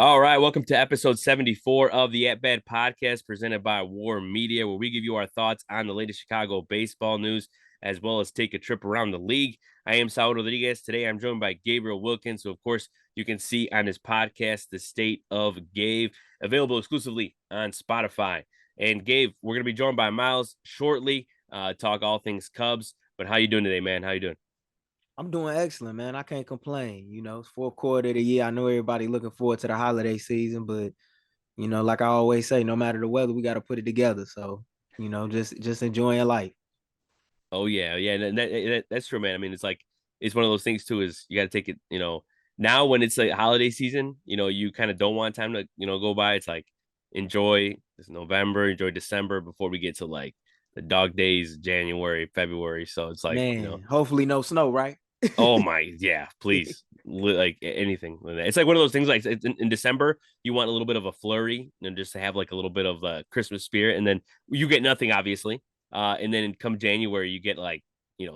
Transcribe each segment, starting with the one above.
All right, welcome to episode 74 of the At Bat podcast presented by WARR Media, where we give you our thoughts on the latest Chicago baseball news, as well as take a trip around the league. I am Saul Rodriguez. Today, I'm joined by Gabriel Wilkins, who, of course, you can see on his podcast, The State of Gabe, available exclusively on Spotify. And Gabe, we're going to be joined by Miles shortly, talk all things Cubs. But how you doing today, man? How you doing? I'm doing excellent, man. I can't complain. It's fourth quarter of the year. I know everybody looking forward to the holiday season, but like I always say, no matter the weather, we got to put it together. So, just enjoying life. Oh yeah, yeah, and that's true, man. I mean, it's one of those things too. Is you got to take it, now when it's like holiday season, you kind of don't want time to go by. It's like enjoy this November, enjoy December before we get to like the dog days, January, February. So it's like Man, hopefully no snow, right? oh my, yeah, please, like anything like that. It's like one of those things. Like it's in December, you want a little bit of a flurry and just to have like a little bit of Christmas spirit, and then you get nothing, obviously. And then come January, you get like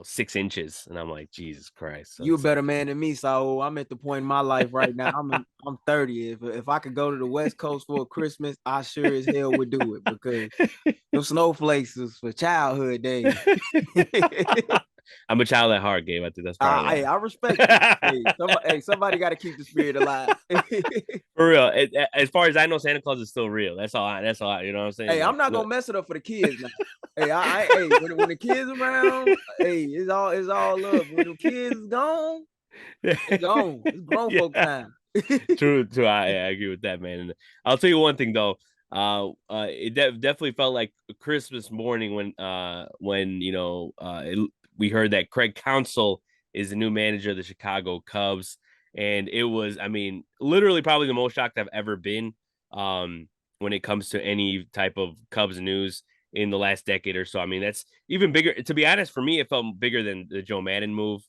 6 inches, and I'm like, Jesus Christ. So You a it's better like, man than me, so I'm at the point in my life right now. I'm 30. If I could go to the West Coast for Christmas, I sure as hell would do it because those snowflakes is for childhood days. I'm a child at heart, Gabe. I think that's probably why. I respect it. Somebody got to keep the spirit alive. For real, as far as I know, Santa Claus is still real. That's all. That's all. You know what I'm saying? Hey, I'm Like, not look. gonna mess it up for the kids now. Hey, when the kids around, hey, it's all love. When the kids is gone, they gone. It's grown folk Yeah. time. True, true. I agree with that, man. And I'll tell you one thing though. It definitely felt like Christmas morning when we heard that Craig Counsell is the new manager of the Chicago Cubs, and it was, I mean, literally probably the most shocked I've ever been. When it comes to any type of Cubs news in the last decade or so. I mean, that's even bigger. To be honest, for me, it felt bigger than the Joe Madden move,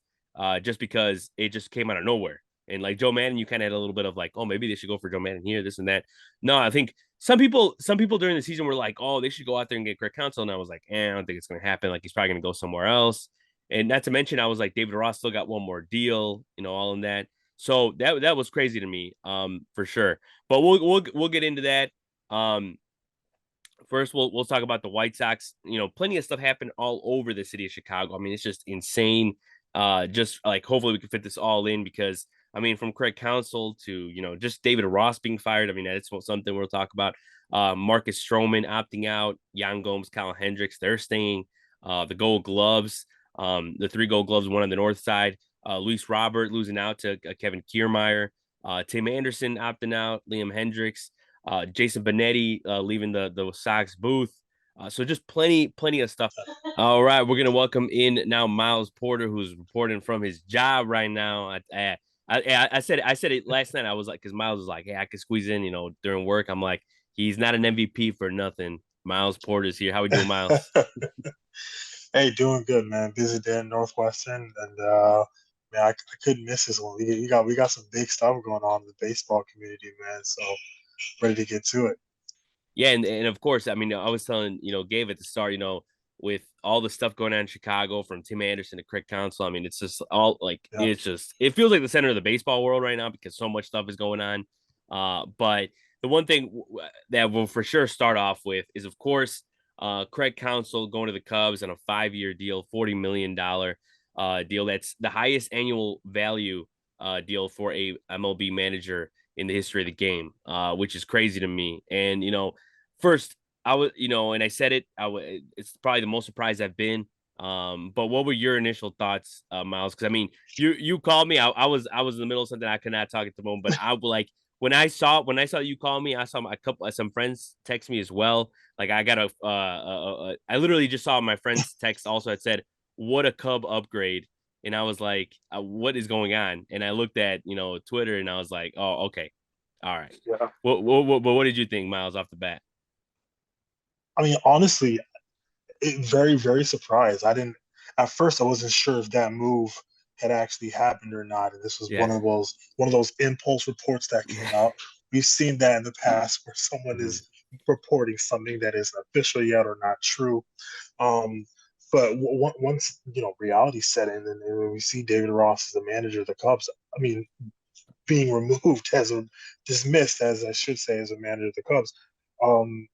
just because it just came out of nowhere. And like Joe Madden, you kind of had a little bit of like, oh, maybe they should go for Joe Madden here, this and that. No, I think some people during the season were like, oh, they should go out there and get Craig Counsell. And I was like, I don't think it's going to happen. Like he's probably going to go somewhere else. And not to mention, I was like, David Ross still got one more deal, all in that. So that was crazy to me, for sure. But we'll get into that. Um, First, we'll talk about the White Sox. Plenty of stuff happened all over the city of Chicago. I mean, it's just insane. Just like hopefully we can fit this all in because I mean, from Craig Counsell to just David Ross being fired. I mean, that's something we'll talk about. Marcus Stroman opting out. Yan Gomes, Kyle Hendricks, they're staying. The Gold Gloves, the 3 Gold Gloves, one on the north side. Luis Robert losing out to Kevin Kiermaier. Tim Anderson opting out. Liam Hendricks. Jason Benetti leaving the Sox booth. So just plenty of stuff. All right, we're gonna welcome in now Miles Porter, who's reporting from his job right now. I said it last night. I was like, because Miles was like, hey, I could squeeze in, during work. I'm like, he's not an MVP for nothing. Miles Porter's here. How we doing, Miles? Hey, doing good, man. Busy day in Northwestern, and man, I couldn't miss this one. We got some big stuff going on in the baseball community, man. So ready to get to it. Yeah, and of course, I mean, I was telling Gabe at the start, with all the stuff going on in Chicago, from Tim Anderson to Craig Counsell. I mean, it's just all like Yeah. it feels like the center of the baseball world right now because so much stuff is going on. But the one thing that we'll for sure start off with is, of course, Craig Counsell going to the Cubs on a 5-year deal, $40 million deal. That's the highest annual value deal for a MLB manager in the history of the game, which is crazy to me. And first I was, and I said it, it's probably the most surprised I've been. But what were your initial thoughts, Miles? Because I mean, you called me. I was in the middle of something I could not talk at the moment, but I like when I saw you call me, I saw a couple some friends text me as well. Like I got I literally just saw my friend's text also that said, "What a Cub upgrade." And I was like, "What is going on?" And I looked at Twitter, and I was like, "Oh, okay, all right." Yeah. What did you think, Miles, off the bat? I mean, honestly, very, very surprised. I didn't at first. I wasn't sure if that move had actually happened or not, and this was Yeah. one of those impulse reports that came out. We've seen that in the past where someone Mhm. is reporting something that isn't official yet or not true. Um, but once reality set in, and we see David Ross as the manager of the Cubs, I mean, being removed dismissed, as I should say, as a manager of the Cubs. Um,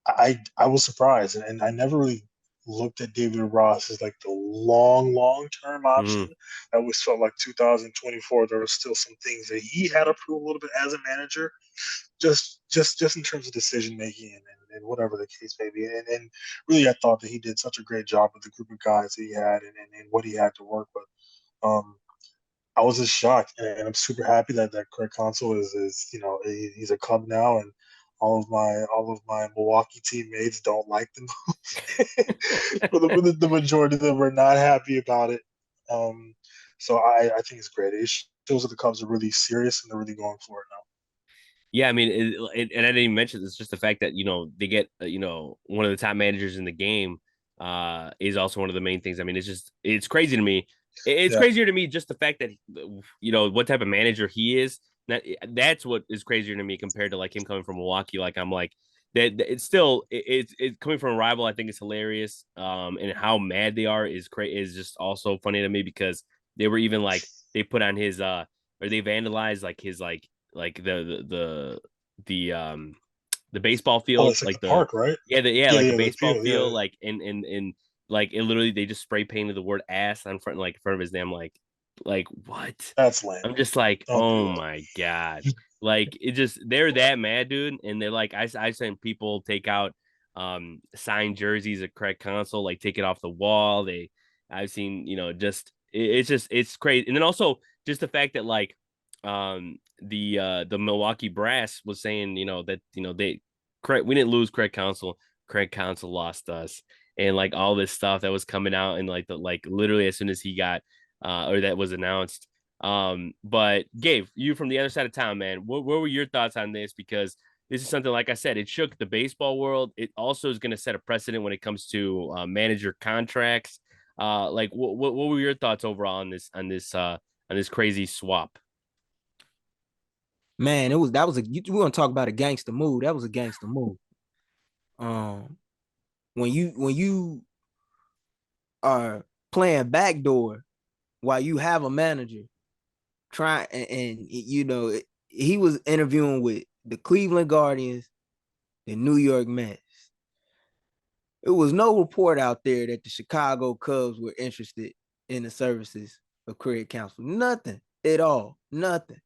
I was surprised, and I never really looked at David Ross as like the long term option. Mm-hmm. I always felt like 2024 there were still some things that he had to prove a little bit as a manager, just in terms of decision making and whatever the case may be. And really, I thought that he did such a great job with the group of guys that he had and what he had to work with. Um, I was just shocked, and I'm super happy that Craig Counsell is he's a Cub now, and all of my Milwaukee teammates don't like them. For the majority of them are not happy about it. Um, so I think it's great. It shows that the Cubs are really serious and they're really going for it now. Yeah, I mean, and I didn't even mention this, just the fact that they get one of the top managers in the game is also one of the main things. I mean, it's crazy to me. It's Yeah, crazier to me just the fact that what type of manager he is. That's what is crazier to me compared to like him coming from Milwaukee. Like I'm like that it's still it's coming from a rival. I think it's hilarious. And how mad they are is just also funny to me because they were even like they put on his or they vandalized like his like the baseball oh, field, it's like the like the park, right? like the The baseball field, yeah, field, yeah. like and like it literally they just spray painted the word ass on front like in front of his name, like what? That's lame. I'm just like, Don't do oh that. my god. Like it just they're that mad, dude. And they're like, I sent people take out signed jerseys of Craig Counsell, like take it off the wall. I've seen, it's crazy. And then also just the fact that like the Milwaukee Brass was saying, that we didn't lose Craig Counsell. Craig Counsell lost us. And like all this stuff that was coming out and like literally as soon as he got or that was announced. But Gabe, you from the other side of town, man, what were your thoughts on this? Because this is something, like I said, it shook the baseball world. It also is going to set a precedent when it comes to manager contracts. Like what were your thoughts overall on this crazy swap? Man, that was we want to talk about a gangster move. That was a gangster move. Um, when you are playing backdoor while you have a manager trying and he was interviewing with the Cleveland Guardians, the New York Mets. It was no report out there that the Chicago Cubs were interested in the services of Craig Counsell. Nothing at all. Nothing.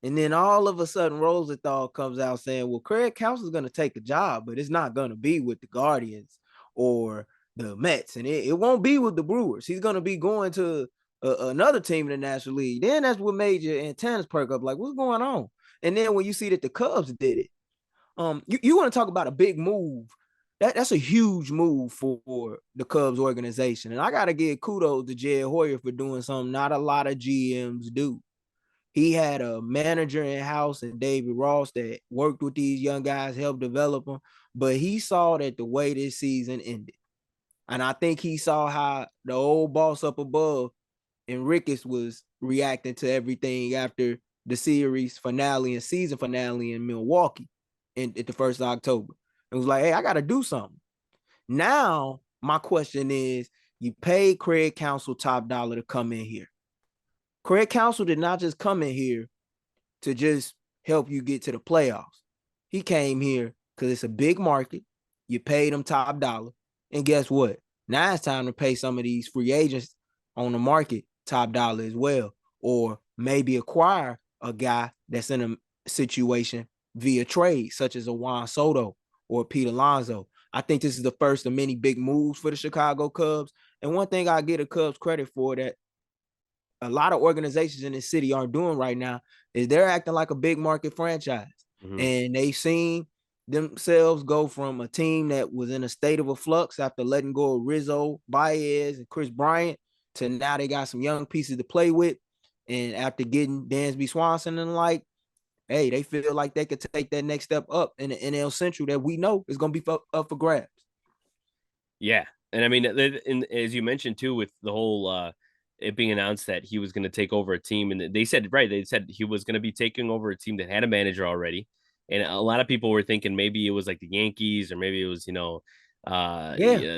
And then all of a sudden, Rosenthal comes out saying, well, Craig Counsell is going to take a job, but it's not going to be with the Guardians or the Mets. And it won't be with the Brewers. He's going to be going to another team in the National League. Then that's what made your antennas perk up. Like, what's going on? And then when you see that the Cubs did it, you want to talk about a big move. That's a huge move for the Cubs organization. And I got to give kudos to Jed Hoyer for doing something not a lot of GMs do. He had a manager in house and David Ross that worked with these young guys, helped develop them. But he saw that the way this season ended. And I think he saw how the old boss up above Enriquez was reacting to everything after the series finale and season finale in Milwaukee at the 1st of October. It was like, hey, I got to do something. Now, my question is, you paid Craig Counsell top dollar to come in here. Craig Counsell did not just come in here to just help you get to the playoffs. He came here because it's a big market. You paid him top dollar. And guess what? Now it's time to pay some of these free agents on the market top dollar as well. Or maybe acquire a guy that's in a situation via trade, such as a Juan Soto or Pete Alonso. I think this is the first of many big moves for the Chicago Cubs. And one thing I get the Cubs credit for that a lot of organizations in this city aren't doing right now is they're acting like a big market franchise. Mm-hmm. And they've seen themselves go from a team that was in a state of a flux after letting go of Rizzo, Baez, and Chris Bryant to now they got some young pieces to play with. And after getting Dansby Swanson and like, hey, they feel like they could take that next step up in the NL Central that we know is going to be up for grabs. Yeah. And I mean, and as you mentioned too, with the whole it being announced that he was going to take over a team, and they said he was going to be taking over a team that had a manager already, and a lot of people were thinking maybe it was like the Yankees or maybe it was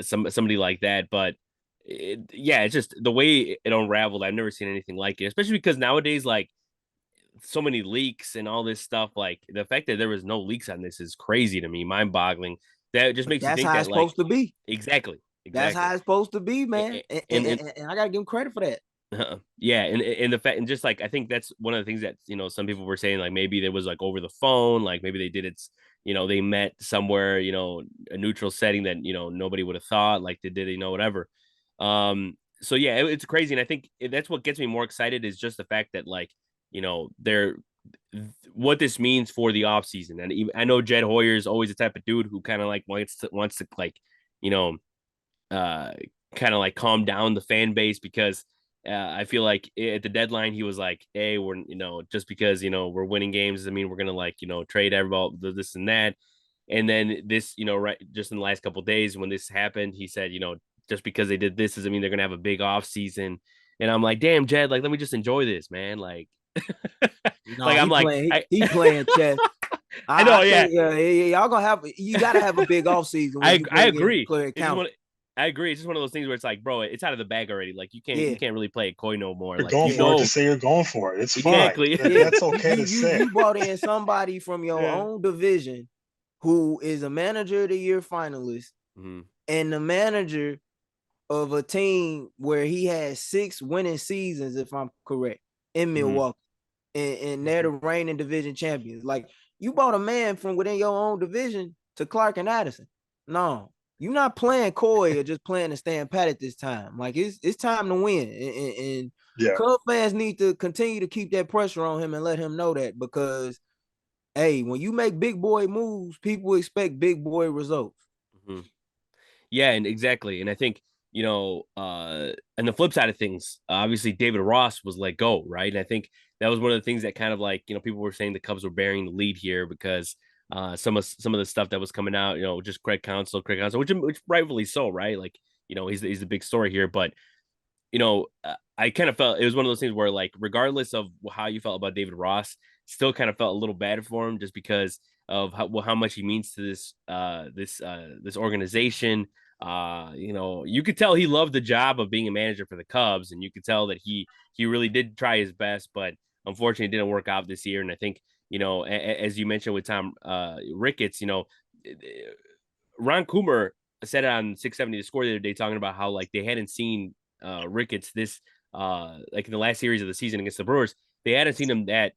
somebody like that, but it's just the way it unraveled. I've never seen anything like it, especially because nowadays like so many leaks and all this stuff. Like the fact that there was no leaks on this is crazy to me, mind boggling. That just But makes you that's think how that it's like supposed to be. exactly, That's how exactly. it's supposed to be, man. And, And, and, and, and, and I gotta give him credit for that. yeah, and the fact and just like I think that's one of the things that some people were saying like maybe there was like over the phone, like maybe they did it, they met somewhere, a neutral setting that nobody would have thought like they did, whatever. So yeah, it's crazy, and I think that's what gets me more excited is just the fact that like they're what this means for the off season, and even, I know Jed Hoyer is always the type of dude who kind of like wants to like you know uh, kind of like calm down the fan base because I feel like at the deadline he was like, "Hey, we're just because we're winning games doesn't mean we're gonna like trade everybody this and that." And then this, right just in the last couple of days when this happened, he said, just because they did this doesn't mean they're gonna have a big off season. And I'm like, damn, Jed, like let me just enjoy this, man. Like, No, like I'm he like, playing. He playing chess. I I know, yeah, think y'all gonna have. You gotta have a big off season when you I bring in agree. Craig It's just one. Counsell. I agree. It's just one of those things where it's like, bro, it's out of the bag already. Like you Yeah, can't really play it coy no more. You're Like going for it to yeah, say you're going for it. It's fine. exactly. yeah. That's okay to say. You brought in somebody from your Yeah. own division who is a manager of the year finalist Mhm. and the manager of a team where he had 6 winning seasons, if I'm correct, in Milwaukee. And they're the reigning division champions. Like you bought a man from within your own division to Clark and Addison. No, you're not playing coy or just playing to stand pat at this time. Like it's time to win. And Yeah. Cub fans need to continue to keep that pressure on him and let him know that because hey, when you make big boy moves, people expect big boy results. Mhm. Yeah, and exactly. And I think, and the flip side of things, obviously David Ross was let go, right? And I think that was one of the things that kind of like, people were saying the Cubs were bearing the lead here because some of the stuff that was coming out, just Craig Counsell, which rightfully so, right? Like, he's the big story here, but I kind of felt it was one of those things where, like, regardless of how you felt about David Ross, still kind of felt a little bad for him just because of how much he means to this organization. You could tell he loved the job of being a manager for the Cubs, and you could tell that he really did try his best, but unfortunately, it didn't work out this year. And I think as you mentioned with Tom Ricketts, Ron Coomer said it on 670 The Score the other day, talking about how like they hadn't seen Ricketts this like in the last series of the season against the Brewers. They hadn't seen him that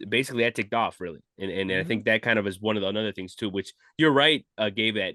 basically that ticked off really, and I think that kind of is one of the another things too. Which you're right, Gabe. That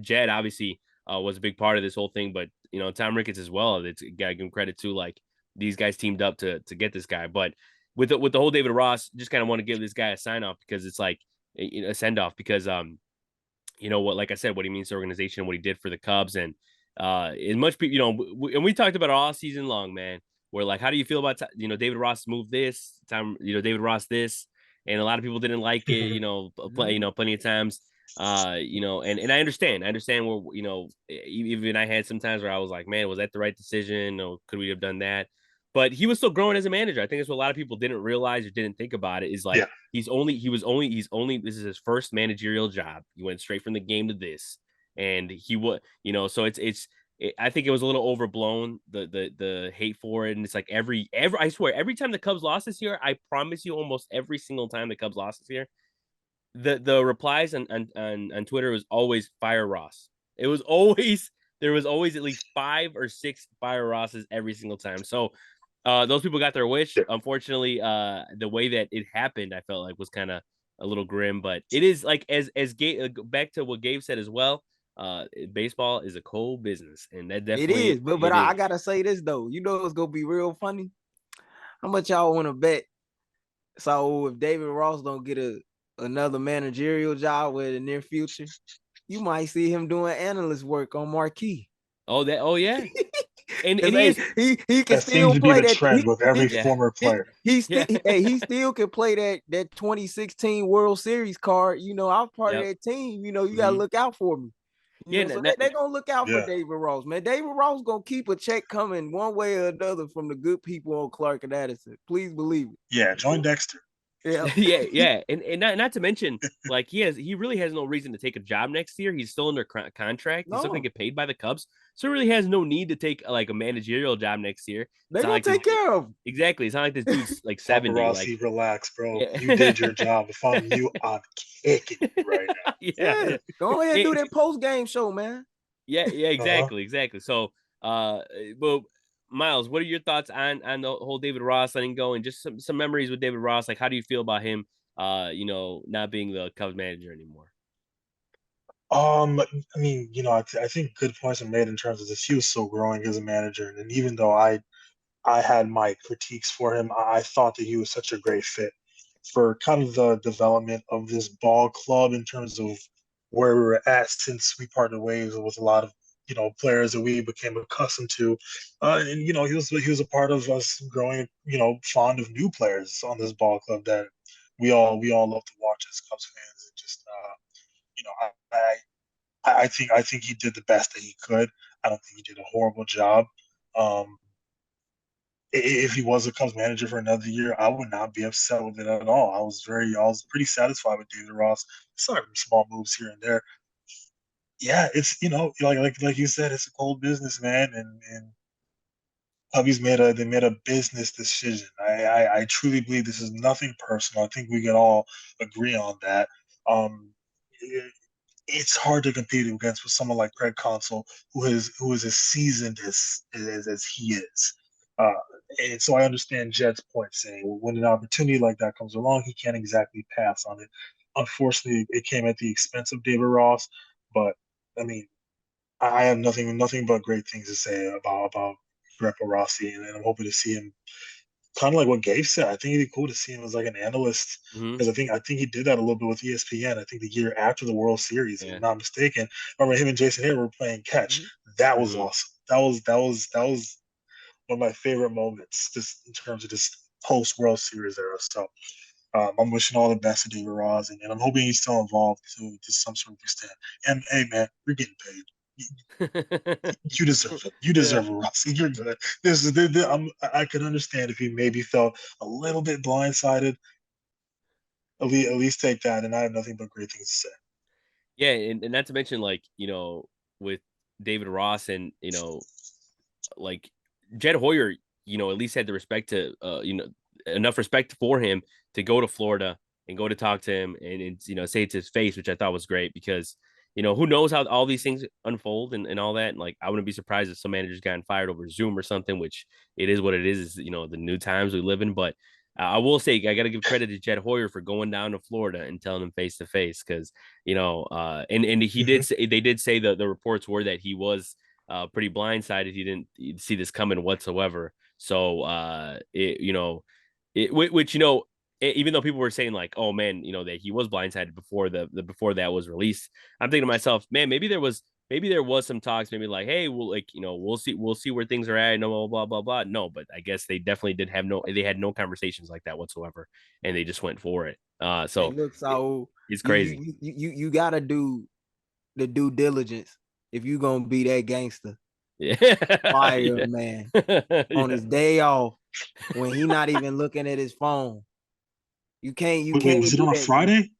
Jed obviously was a big part of this whole thing, but Tom Ricketts as well. It's gotta give him credit too. Like these guys teamed up to get this guy, but with the whole David Ross, just kind of want to give this guy a sign off because it's like a send off because what, like I said, what he means to the organization, what he did for the Cubs, and as much people, and we talked about it all season long, man. We're like, how do you feel about David Ross moved this time, David Ross this, and a lot of people didn't like it, plenty of times, and I understand where even I had some times where I was like, man, was that the right decision, or could we have done that? But he was still growing as a manager. I think that's what a lot of people didn't realize or didn't think about it is like Yeah. he's only this is his first managerial job. He went straight from the game to this, and he would so I think it was a little overblown the hate for it, and it's like every I swear every time the Cubs lost this year, I promise you, almost every single time the Cubs lost this year, the replies on Twitter was always fire Ross. It was always there was always at least 5 or 6 fire Rosses every single time. So those people got their wish. Yeah. Unfortunately, the way that it happened, I felt like was kind of a little grim. But it is like as Gabe, back to what Gabe said as well. Baseball is a cold business, and that It definitely is, but it I is. gotta say this though. You know it's gonna be real funny. How much y'all want to bet? So if David Ross don't get another managerial job in the near future, you might see him doing analyst work on Marquee. Oh yeah, and Cause he hey, is he can That seems still to be play the that. trend with every yeah former player. He still yeah he still can play that 2016 World Series card. I was part of yep that team. You gotta look out for me. yeah. So they're gonna look out for Yeah. David Ross, man. David Ross gonna keep a check coming one way or another from the good people on Clark and Addison. Please believe it. Yeah. Join Dexter. Yeah. Yeah. And not to mention, like he really has no reason to take a job next year. He's still under contract. He's still gonna No, get paid by the Cubs, so he really has no need to take like a managerial job next year. It's they not gonna like this. take care of him. Exactly. It's not like this dude's like 70. Like, Paparazzi, relax, bro. You did your yeah, job. If I'm you, I'm kicking you right yeah. Yeah, go ahead and do It, that post game show, man. yeah, now. Uh-huh. exactly. So, well, Miles, what are your thoughts on the whole David Ross letting go and just some memories with David Ross? Like, how do you feel about him? Not being the Cubs manager anymore. I mean, I think good points are made in terms of this. He was still growing as a manager, and even though I had my critiques for him, I thought that he was such a great fit for kind of the development of this ball club in terms of where we were at since we parted ways with a lot of players that we became accustomed to, and he was a part of us growing fond of new players on this ball club that we all love to watch as Cubs fans and just you know I think he did the best that he could. I don't think he did a horrible job. Um, if he was a Cubs manager for another year, I would not be upset with it at all. I was pretty satisfied with David Ross. Some small moves here and there. Yeah, it's like you said, it's a cold business, man, and Cubbies made a business decision. I truly believe this is nothing personal. I think we can all agree on that. Um, it's hard to compete against with someone like Craig Counsell, who is as seasoned as he is. Uh, and so I understand Jed's point, saying when an opportunity like that comes along, he can't exactly pass on it. Unfortunately, it came at the expense of David Ross, but I mean, I have nothing but great things to say about Greco Rossi, and I'm hoping to see him kind of like what Gabe said. I think it'd be cool to see him as like an analyst Mm-hmm. because I think he did that a little bit with ESPN. I think the year after the World Series, if Yeah. I'm not mistaken. I remember him and Jason Hayward were playing catch. Mhm. That was Mm-hmm. awesome. That was one of my favorite moments, just in terms of this post World Series era. So I'm wishing all the best to David Ross, and I'm hoping he's still involved to some sort of extent. And hey, man, you're getting paid. You deserve it. You Yeah. deserve it, Rossi. You're good. I could understand if he maybe felt a little bit blindsided. At least take that, and I have nothing but great things to say. Yeah, and not to mention like, with David Ross and, like Jed Hoyer, at least had the respect to enough respect for him to go to Florida and go to talk to him and say it to his face, which I thought was great because who knows how all these things unfold and all that. And like I wouldn't be surprised if some managers gotten fired over Zoom or something, which it is what it is the new times we live in. But I will say I got to give credit to Jed Hoyer for going down to Florida and telling him face to face because and he did Mhm. say they did say that the reports were that he was pretty blindsided. He didn't see this coming whatsoever. So which even though people were saying like, oh man, that he was blindsided before the before that was released, I'm thinking to myself, man, maybe there was some talks, maybe like, hey, we'll like we'll see where things are at, no blah blah blah. No, but I guess they definitely they had no conversations like that whatsoever, and they just went for it. Hey, So look, Saul, it's you crazy. you you you you gotta do the due diligence if you gonna be that gangster. Yeah, Fire yeah, man on yeah. his day off when he not even looking at his phone. You Wait, can't was it do on a that, man. Friday?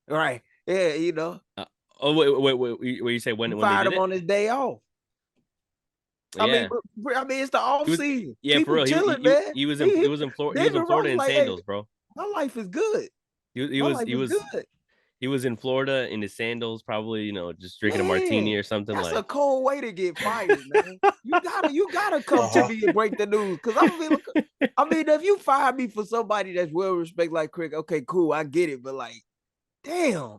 Right? Yeah, Uh, oh wait, what you say you when they fired did him it? on his day off. Yeah, It's the off he was. season. Yeah, for People real. chilling, man. He was in He, he was in Florida. He was David in Ross Florida is in like, hey, sandals, bro. my life is good. He My was life he is was good. he was in Florida in his sandals, probably just drinking a martini Man, or something that's a like. cold way to get fired, man. You gotta come to Uh-huh. me and break the news. Cause I mean, if you fire me for somebody that's well respected like Craig, okay, cool, I get it. But like, damn,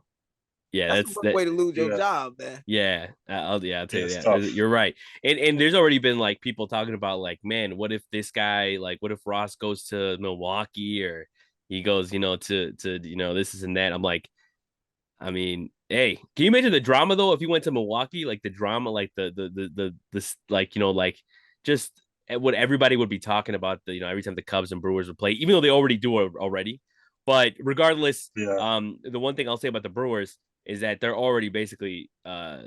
Yeah, that's a that's rough that. way to lose your Yeah, job, man. Yeah, I'll tell yeah, you it's that. tough. You're right. And there's already been like people talking about like, man, what if this guy like, what if Ross goes to Milwaukee or he goes, to this is and that. I'm like, I mean, hey, can you imagine the drama though if you went to Milwaukee, like the drama, like like like just what everybody would be talking about the every time the Cubs and Brewers would play, even though they already do it already. But regardless, Yeah, the one thing I'll say about the Brewers is that they're already basically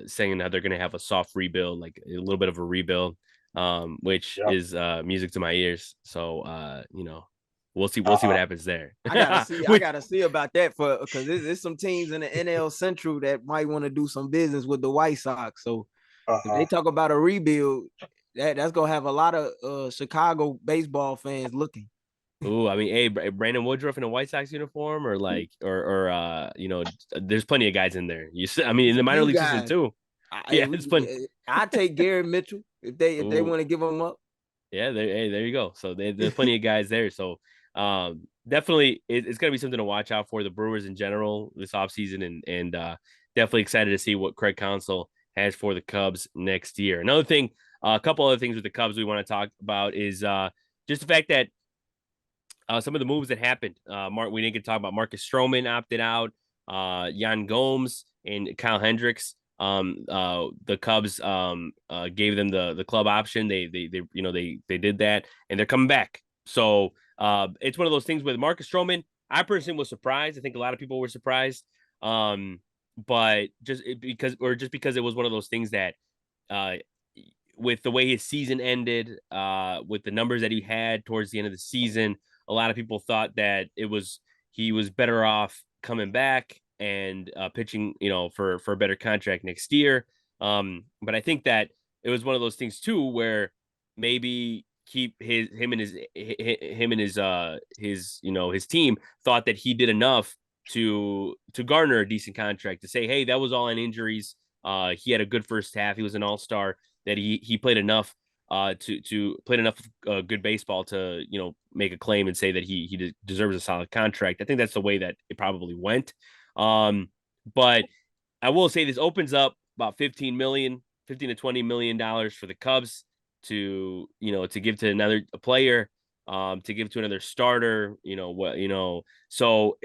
saying that they're going to have a soft rebuild, like a little bit of a rebuild, which yeah. is music to my ears. So we'll see what happens there. I gotta see about that because there's some teams in the NL Central that might want to do some business with the White Sox. So if they talk about a rebuild, that's gonna have a lot of Chicago baseball fans looking. Ooh, I mean, hey, Brandon Woodruff in a White Sox uniform, or like, or there's plenty of guys in there. I mean, in the minor league system too. Yeah, it's plenty. I take Garrett Mitchell if they want to give him up. Yeah, there you go. So there's plenty of guys there. So definitely it's gonna be something to watch out for the Brewers in general this offseason, and definitely excited to see what Craig Counsell has for the Cubs next year. Another thing, a couple other things with the Cubs we want to talk about is just the fact that some of the moves that happened. We didn't get to talk about Marcus Stroman opted out, Yan Gomes and Kyle Hendricks. The Cubs gave them the club option. They did that, and they're coming back. So it's one of those things with Marcus Stroman. I personally was surprised. I think a lot of people were surprised. But because it was one of those things that with the way his season ended, with the numbers that he had towards the end of the season, a lot of people thought that he was better off coming back and pitching, for a better contract next year. But I think that it was one of those things too, where maybe him and his team thought that he did enough to garner a decent contract, to say, hey, that was all on injuries. He had a good first half. He was an all-star, that he played enough to played enough good baseball to make a claim and say that he deserves a solid contract. I think that's the way that it probably went. But I will say this opens up about $15 to $20 million for the Cubs to give to another player, to give to another starter. So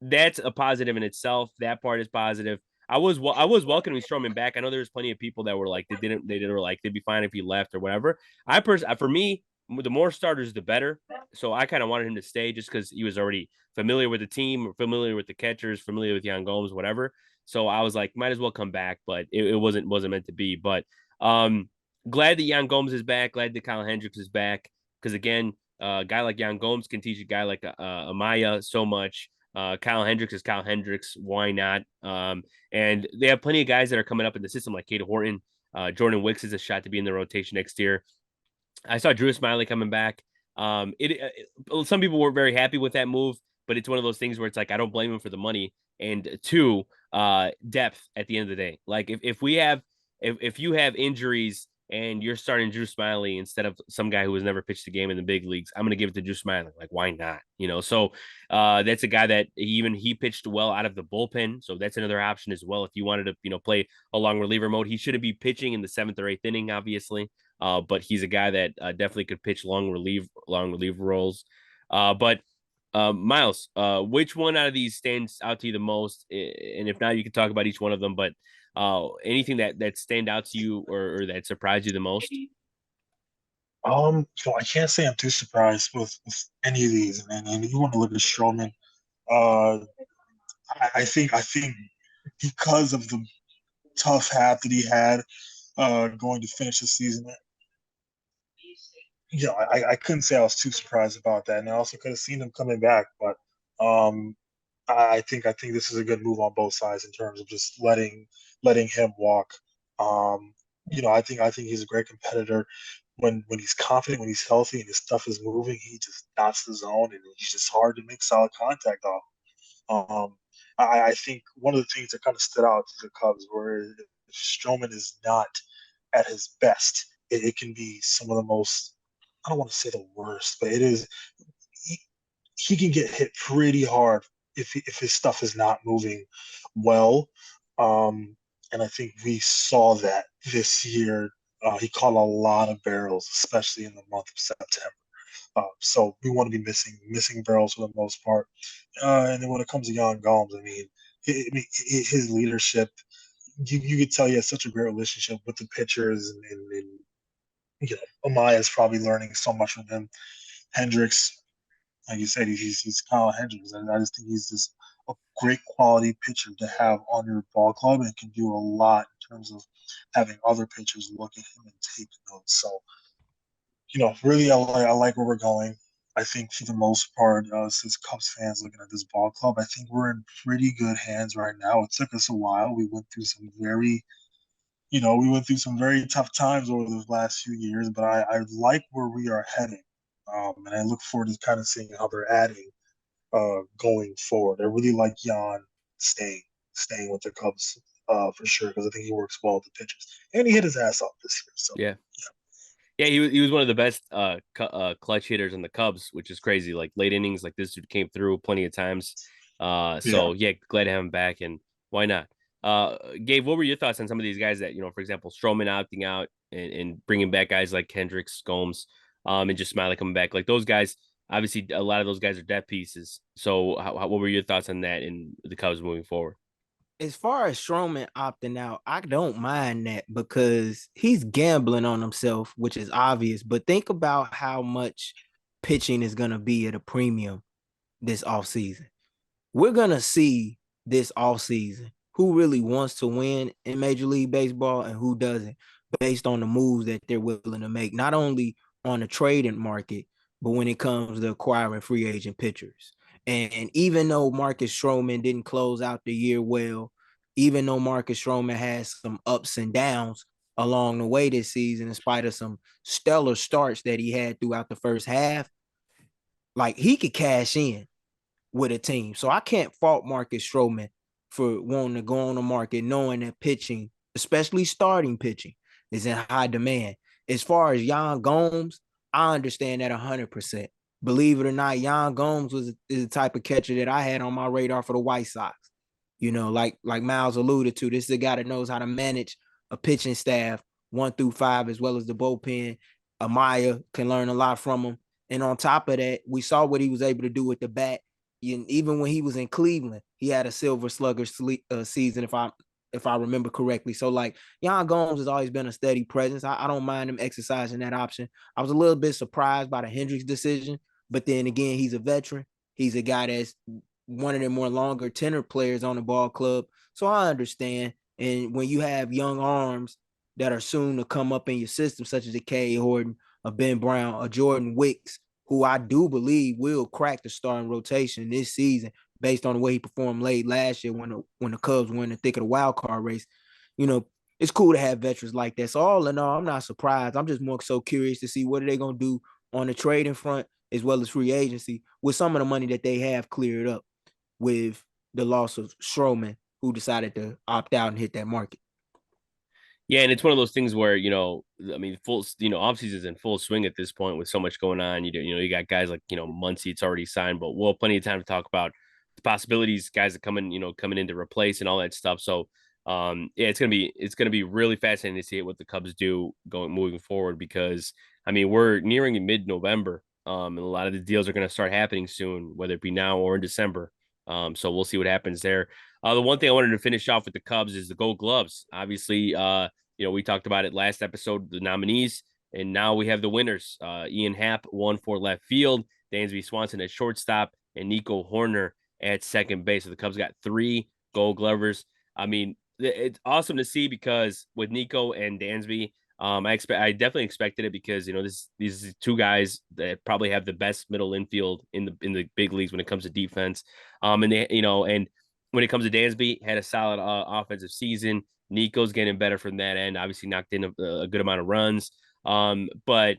that's a positive in itself. That part is positive. I was welcoming Stroman back. I know there's plenty of people that were like they were like they'd be fine if he left or whatever. For me, the more starters the better. So I kind of wanted him to stay just because he was already familiar with the team, familiar with the catchers, familiar with Yan Gomes, whatever. So I was like, might as well come back, but it wasn't meant to be. But glad that Yan Gomes is back. Glad that Kyle Hendricks is back, because again, a guy like Yan Gomes can teach a guy like Amaya so much. Kyle Hendricks is Kyle Hendricks. Why not? And they have plenty of guys that are coming up in the system, like Cade Horton. Jordan Wicks is a shot to be in the rotation next year. I saw Drew Smiley coming back. Some people were very happy with that move, but it's one of those things where it's like, I don't blame him for the money. And two, depth at the end of the day. Like if you have injuries and you're starting Drew Smiley instead of some guy who has never pitched a game in the big leagues, I'm going to give it to Drew Smiley. Like, why not? So that's a guy that he pitched well out of the bullpen. So that's another option as well. If you wanted to, play a long reliever mode, he shouldn't be pitching in the 7th or 8th inning, obviously. But he's a guy that definitely could pitch long relief roles. But Miles, which one out of these stands out to you the most? And if not, you can talk about each one of them, but anything that stand out to you or that surprised you the most? So I can't say I'm too surprised with any of these, and you want to look at Stroman. I think because of the tough half that he had going to finish the season, I couldn't say I was too surprised about that, and I also could have seen him coming back, but I think this is a good move on both sides in terms of just letting him walk. I think he's a great competitor. When he's confident, when he's healthy, and his stuff is moving, he just dots the zone, and he's just hard to make solid contact off. I think one of the things that kind of stood out to the Cubs were if Stroman is not at his best, it can be some of the most, I don't want to say the worst, but it is, he can get hit pretty hard if his stuff is not moving well. And I think we saw that this year. He caught a lot of barrels, especially in the month of September. So we want to be missing barrels for the most part. And then when it comes to Yan Gomes, his leadership, you could tell he has such a great relationship with the pitchers, and Amaya is probably learning so much from him. Hendricks, like you said, he's Kyle Hendricks, and I just think he's just a great quality pitcher to have on your ball club, and can do a lot in terms of having other pitchers look at him and take notes. So, really, I like where we're going. I think for the most part, as Cubs fans looking at this ball club, I think we're in pretty good hands right now. It took us a while. We went through some very tough times over those last few years, but I like where we are heading. And I look forward to kind of seeing how they're adding going forward. I really like Jan staying with the Cubs for sure because I think he works well with the pitchers, and he hit his ass off this year. So Yeah. Yeah, he was one of the best clutch hitters in the Cubs, which is crazy. Like late innings, like this dude came through plenty of times. yeah, So yeah, glad to have him back, and why not? Gabe, what were your thoughts on some of these guys that for example, Stroman opting out and bringing back guys like Hendricks, Gomes, and just Smiley coming back? Like those guys, obviously, a lot of those guys are depth pieces. So, what were your thoughts on that in the Cubs moving forward? As far as Stroman opting out, I don't mind that because he's gambling on himself, which is obvious. But think about how much pitching is going to be at a premium this offseason. We're going to see this offseason who really wants to win in Major League Baseball and who doesn't, based on the moves that they're willing to make, not only on the trading market, but when it comes to acquiring free agent pitchers. And even though Marcus Stroman didn't close out the year well, even though Marcus Stroman has some ups and downs along the way this season, in spite of some stellar starts that he had throughout the first half, like he could cash in with a team. So I can't fault Marcus Stroman for wanting to go on the market, knowing that pitching, especially starting pitching, is in high demand. As far as Yan Gomes, I understand that 100%. Believe it or not, Yan Gomes is the type of catcher that I had on my radar for the White Sox. Like Miles alluded to, this is a guy that knows how to manage a pitching staff 1 through 5, as well as the bullpen. Amaya can learn a lot from him. And on top of that, we saw what he was able to do with the bat. And even when he was in Cleveland, he had a silver slugger season, if I remember correctly. So like Yan Gomes has always been a steady presence. I don't mind him exercising that option. I was a little bit surprised by the Hendricks decision, but then again, he's a veteran. He's a guy that's one of the more longer tenor players on the ball club. So I understand. And when you have young arms that are soon to come up in your system, such as a K. Horton, a Ben Brown, a Jordan Wicks, who I do believe will crack the starting rotation this season based on the way he performed late last year when the Cubs were in the thick of the wild card race. You know, it's cool to have veterans like that. So all in all, I'm not surprised. I'm just more so curious to see what are they going to do on the trading front as well as free agency with some of the money that they have cleared up with the loss of Stroman, who decided to opt out and hit that market. Yeah, and it's one of those things where I mean, off season's in full swing at this point with so much going on. You got guys like Muncy, it's already signed, but we'll have plenty of time to talk about the possibilities, guys that coming in to replace and all that stuff. So, yeah, it's gonna be really fascinating to see what the Cubs do moving forward because I mean we're nearing mid-November, and a lot of the deals are gonna start happening soon, whether it be now or in December. So we'll see what happens there. The one thing I wanted to finish off with the Cubs is the Gold Gloves. Obviously, we talked about it last episode, the nominees, and now we have the winners. Ian Happ won for left field, Dansby Swanson at shortstop, and Nico Horner at second base. So the Cubs got 3 Gold Glovers. I mean, it's awesome to see because with Nico and Dansby, I definitely expected it because these 2 guys that probably have the best middle infield in the big leagues when it comes to defense. And they and when it comes to Dansby, had a solid offensive season. Nico's getting better from that end. Obviously, knocked in a good amount of runs. But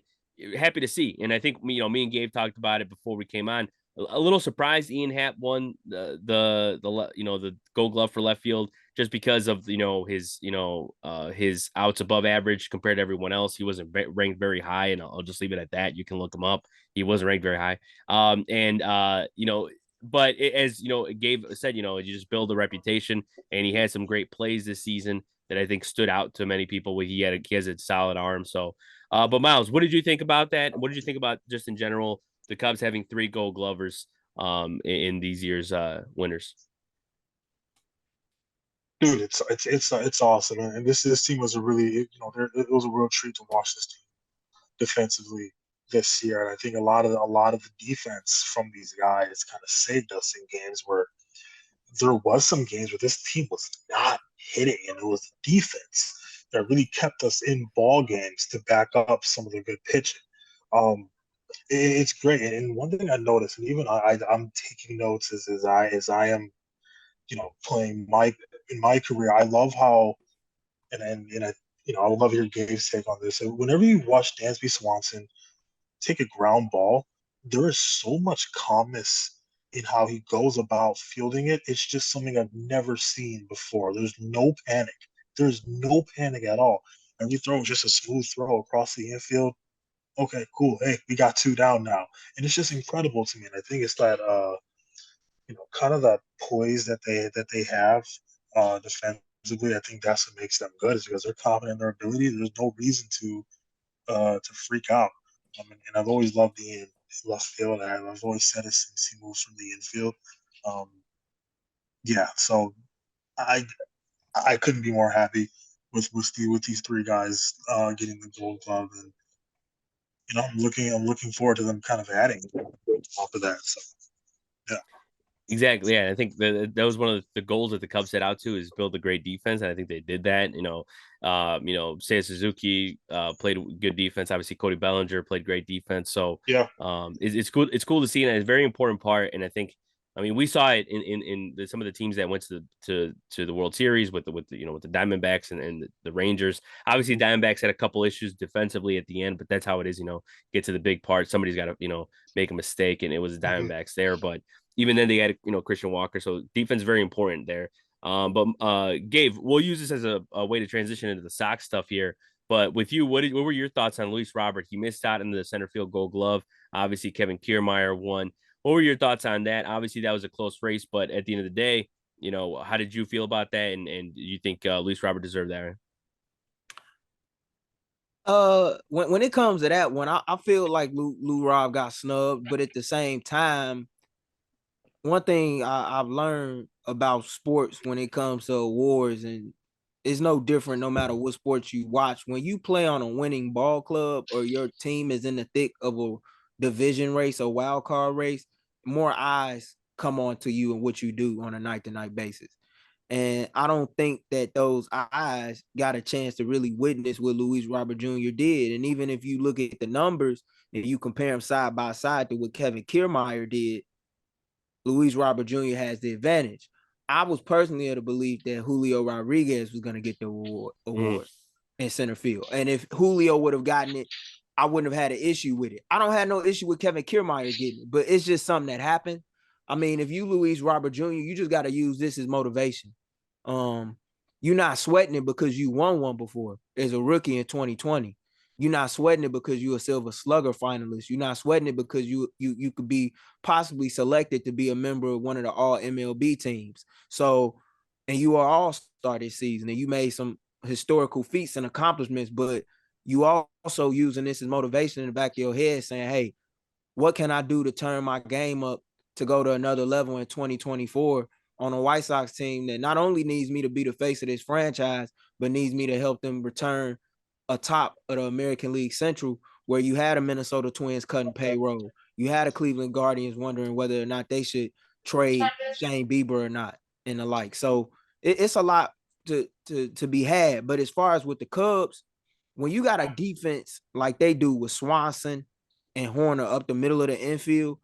happy to see. And I think me and Gabe talked about it before we came on. A little surprised Ian Happ won the Gold Glove for left field just because of his outs above average compared to everyone else. He wasn't ranked very high, and I'll just leave it at that. You can look him up. He wasn't ranked very high. But as Gabe said, you just build a reputation, and he had some great plays this season that I think stood out to many people. He has a solid arm. So, but Miles, what did you think about that? What did you think about just in general the Cubs having 3 Gold Glovers in these years winners? dude, it's awesome, and this team was it was a real treat to watch this team defensively this year, and I think a lot of the defense from these guys kind of saved us in games where there was some games where this team was not hitting, and it was the defense that really kept us in ball games to back up some of the good pitching. Um, It's great. And one thing I noticed, and even I'm taking notes as I am, playing in my career. I love how, and I, I would love to hear Gabe's take on this. So whenever you watch Dansby Swanson take a ground ball, there is so much calmness in how he goes about fielding it. It's just something I've never seen before. There's no panic. There's no panic at all. Every throw is just a smooth throw across the infield. Okay, cool. Hey, we got two down now. And it's just incredible to me. And I think it's that kind of that poise that they have defensively. I think that's what makes them good, is because they're confident in their ability. There's no reason to freak out. And I've always loved Ian left field. I've always said it since he moves from the infield. Um, yeah, so I I couldn't be more happy with these three guys getting the Gold Glove, and I'm looking forward to them kind of adding off of that. So yeah. Exactly. Yeah. I think that was one of the goals that the Cubs set out to, is build a great defense. And I think they did that. Seiya Suzuki played good defense. Obviously, Cody Bellinger played great defense. So Yeah. it's cool. It's cool to see, and it's a very important part. And I think, I mean, we saw it in some of the teams that went to the World Series with the Diamondbacks and the Rangers. Obviously, Diamondbacks had a couple issues defensively at the end, but that's how it is. Get to the big part, somebody's got to make a mistake, and it was the Mm-hmm. Diamondbacks there. But even then, they had Christian Walker, so defense is very important there. But Gabe, we'll use this as a way to transition into the Sox stuff here. But with you, what were your thoughts on Luis Robert? He missed out in the center field Gold Glove. Obviously, Kevin Kiermaier won. What were your thoughts on that? Obviously, that was a close race, but at the end of the day, how did you feel about that? And do you think Luis Robert deserved that? When it comes to that one, I feel like Lou Rob got snubbed, but at the same time, one thing I've learned about sports when it comes to awards, and it's no different no matter what sports you watch. When you play on a winning ball club, or your team is in the thick of a division race or wild card race, more eyes come on to you and what you do on a night-to-night basis. And I don't think that those eyes got a chance to really witness what Luis Robert Jr. did. And even if you look at the numbers and you compare them side by side to what Kevin Kiermaier did, Luis Robert Jr. has the advantage. I was personally of the belief that Julio Rodriguez was going to get the award in center field. And if Julio would have gotten it, I wouldn't have had an issue with it. I don't have no issue with Kevin Kiermaier getting it, but it's just something that happened. I mean, if you Luis Robert Jr., you just got to use this as motivation. You're not sweating it because you won one before as a rookie in 2020. You're not sweating it because you're a Silver Slugger finalist. You're not sweating it because you could be possibly selected to be a member of one of the all MLB teams. So, and you are all-star this season, and you made some historical feats and accomplishments, but you also using this as motivation in the back of your head, saying, hey, what can I do to turn my game up to go to another level in 2024 on a White Sox team that not only needs me to be the face of this franchise, but needs me to help them return atop of the American League Central, where you had a Minnesota Twins cutting payroll. You had a Cleveland Guardians wondering whether or not they should trade Shane Bieber or not, and the like. So it's a lot to be had. But as far as with the Cubs, when you got a defense like they do with Swanson and Horner up the middle of the infield,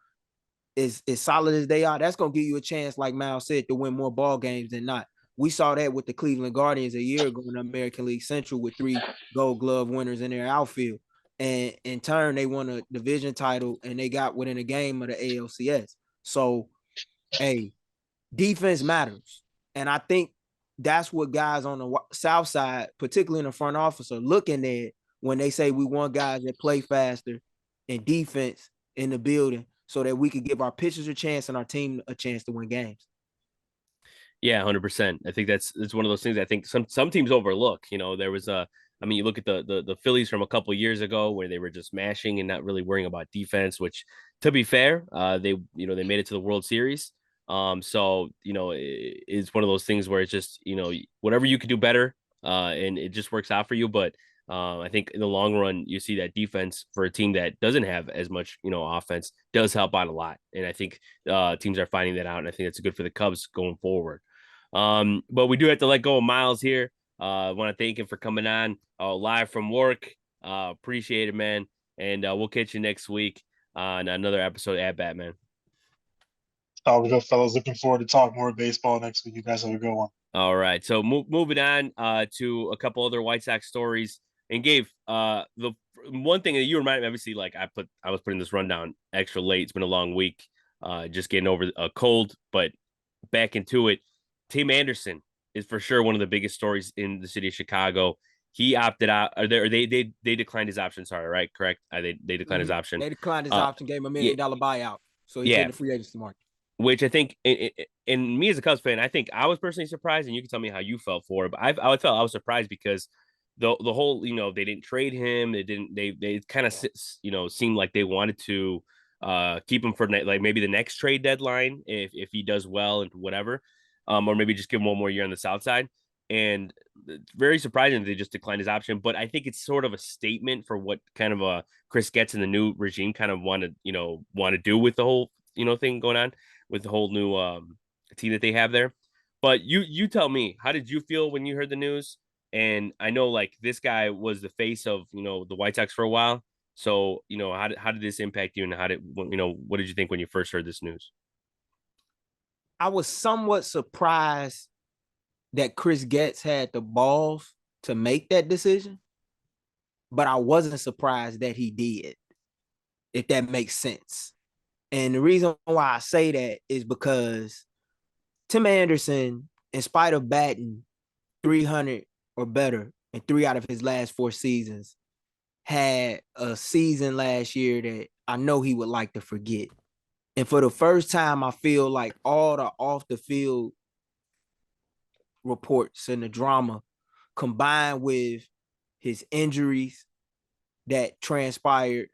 as solid as they are, that's gonna give you a chance, like Miles said, to win more ball games than not. We saw that with the Cleveland Guardians a year ago in the American League Central with 3 Gold Glove winners in their outfield, and in turn they won a division title and they got within a game of the ALCS. So, hey, defense matters, and I think that's what guys on the South Side, particularly in the front office, are looking at when they say we want guys that play faster and defense in the building, so that we could give our pitchers a chance and our team a chance to win games. Yeah, 100%. I think it's one of those things I think some teams overlook. There was I mean, you look at the Phillies from a couple of years ago where they were just mashing and not really worrying about defense, which, to be fair, they made it to the World Series. So it's one of those things where it's just, whatever you could do better, and it just works out for you. But I think in the long run, you see that defense for a team that doesn't have as much, offense does help out a lot. And I think teams are finding that out. And I think that's good for the Cubs going forward. But we do have to let go of Miles here. I want to thank him for coming on live from work. Appreciate it, man. And we'll catch you next week. on another episode of At Bat, man. All we go, fellas. Looking forward to talk more baseball next week. You guys have a good one. All right. So moving on to a couple other White Sox stories. And Gabe, the one thing that you reminded me, obviously, like I was putting this rundown extra late. It's been a long week, just getting over a cold, but back into it. Tim Anderson is for sure one of the biggest stories in the city of Chicago. He opted out, or they declined his option. Sorry, right? Correct. They declined his option. They declined his option, gave him $1 million buyout, so he's yeah. in the free agency market. Which I think, and me as a Cubs fan, I think I was personally surprised, and you can tell me how you felt for it. But I was surprised because the whole, they didn't trade him. They kind of, seemed like they wanted to keep him for like maybe the next trade deadline if he does well and whatever, or maybe just give him one more year on the South Side. And it's very surprising that they just declined his option. But I think it's sort of a statement for what kind of Chris Getz and the new regime kind of want to do with the whole thing going on with the whole new team that they have there. But you tell me, how did you feel when you heard the news? And I know like this guy was the face of the White Sox for a while. So how did this impact you, and what did you think when you first heard this news? I was somewhat surprised that Chris Getz had the balls to make that decision, but I wasn't surprised that he did, if that makes sense. And the reason why I say that is because Tim Anderson, in spite of batting 300 or better in 3 out of his last 4 seasons, had a season last year that I know he would like to forget. And for the first time, I feel like all the off the field reports and the drama combined with his injuries that transpired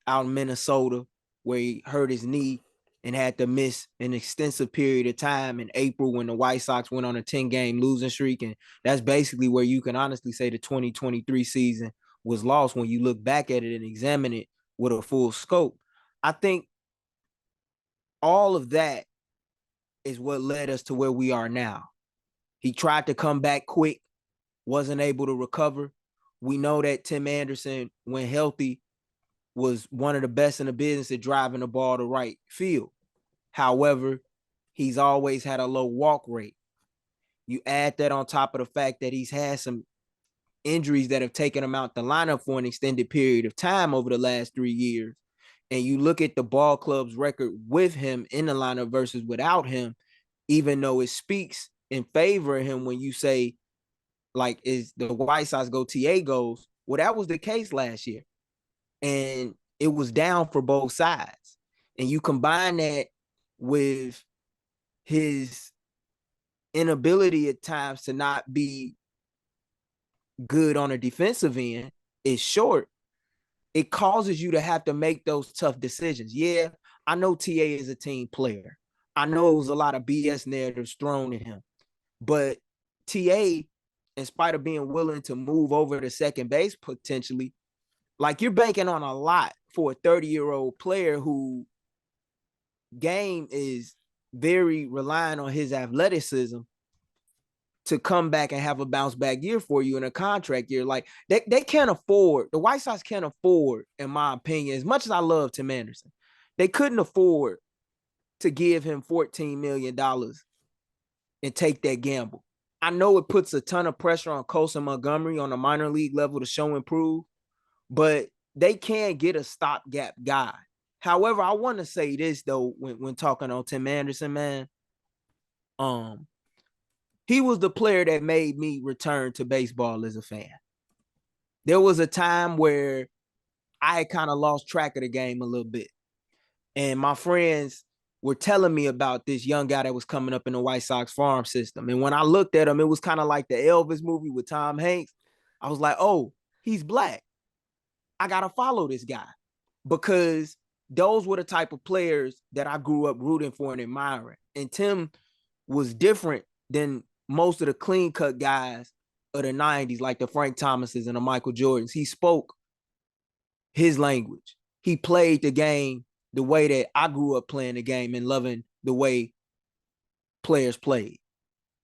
out in Minnesota, where he hurt his knee and had to miss an extensive period of time in April when the White Sox went on a 10-game losing streak. And that's basically where you can honestly say the 2023 season was lost when you look back at it and examine it with a full scope. I think all of that is what led us to where we are now. He tried to come back quick, wasn't able to recover. We know that Tim Anderson, when healthy, was one of the best in the business at driving the ball to right field. However, he's always had a low walk rate. You add that on top of the fact that he's had some injuries that have taken him out the lineup for an extended period of time over the last 3 years. And you look at the ball club's record with him in the lineup versus without him, even though it speaks in favor of him when you say, like, is the White Sox go TA goes? Well, that was the case last year. And it was down for both sides. And you combine that with his inability at times to not be good on a defensive end, is short. It causes you to have to make those tough decisions. Yeah, I know TA is a team player. I know it was a lot of BS narratives thrown at him. But TA, in spite of being willing to move over to second base potentially, like, you're banking on a lot for a 30-year-old player who game is very reliant on his athleticism to come back and have a bounce back year for you in a contract year. Like, they can't afford, the White Sox can't afford, in my opinion, as much as I love Tim Anderson, they couldn't afford to give him $14 million and take that gamble. I know it puts a ton of pressure on Colson Montgomery on a minor league level to show improve, but they can get a stopgap guy. However, I want to say this, though, when talking on Tim Anderson, man, he was the player that made me return to baseball as a fan. There was a time where I had kind of lost track of the game a little bit. And my friends were telling me about this young guy that was coming up in the White Sox farm system. And when I looked at him, it was kind of like the Elvis movie with Tom Hanks. I was like, oh, he's black. I got to follow this guy, because those were the type of players that I grew up rooting for and admiring. And Tim was different than most of the clean cut guys of the 90s, like the Frank Thomases and the Michael Jordans. He spoke his language. He played the game the way that I grew up playing the game and loving the way players played,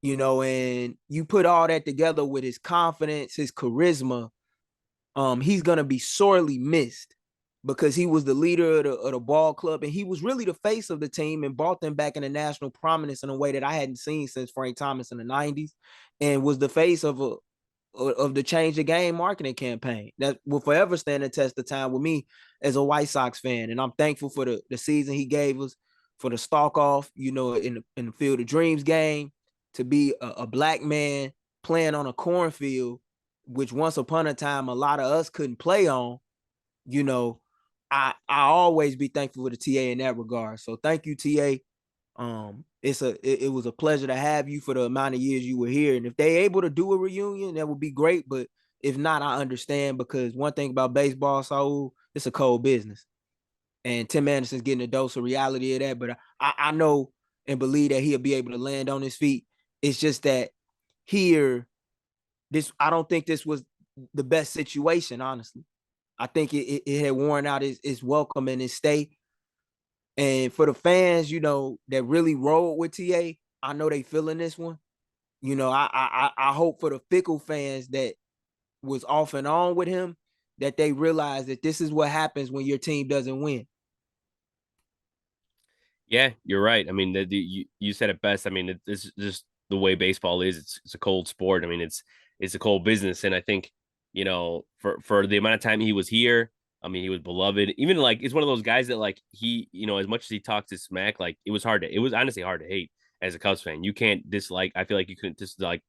and you put all that together with his confidence, his charisma, he's going to be sorely missed because he was the leader of the ball club, and he was really the face of the team and brought them back into national prominence in a way that I hadn't seen since Frank Thomas in the 90s, and was the face of the change the game marketing campaign that will forever stand the test of time with me as a White Sox fan. And I'm thankful for the season he gave us, for the stalk off, in the Field of Dreams game, to be a black man playing on a cornfield, which once upon a time a lot of us couldn't play on. I always be thankful for the TA in that regard. So thank you, TA. It was a pleasure to have you for the amount of years you were here. And if they able to do a reunion, that would be great. But if not, I understand, because one thing about baseball, Saul, it's a cold business. And Tim Anderson's getting a dose of reality of that. But I know and believe that he'll be able to land on his feet. It's just that here, I don't think this was the best situation, honestly. I think it had worn out its welcome and its stay. And for the fans, that really rolled with TA, I know they feeling this one. I hope for the fickle fans that was off and on with him, that they realize that this is what happens when your team doesn't win. Yeah, you're right. I mean, you said it best. I mean, it's just the way baseball is. It's a cold sport. I mean, it's a cold business, and I think for the amount of time he was here, I mean, he was beloved. Even like it's one of those guys that like he, as much as he talks his smack, like it was honestly hard to hate as a Cubs fan. You can't dislike. I feel like you couldn't dislike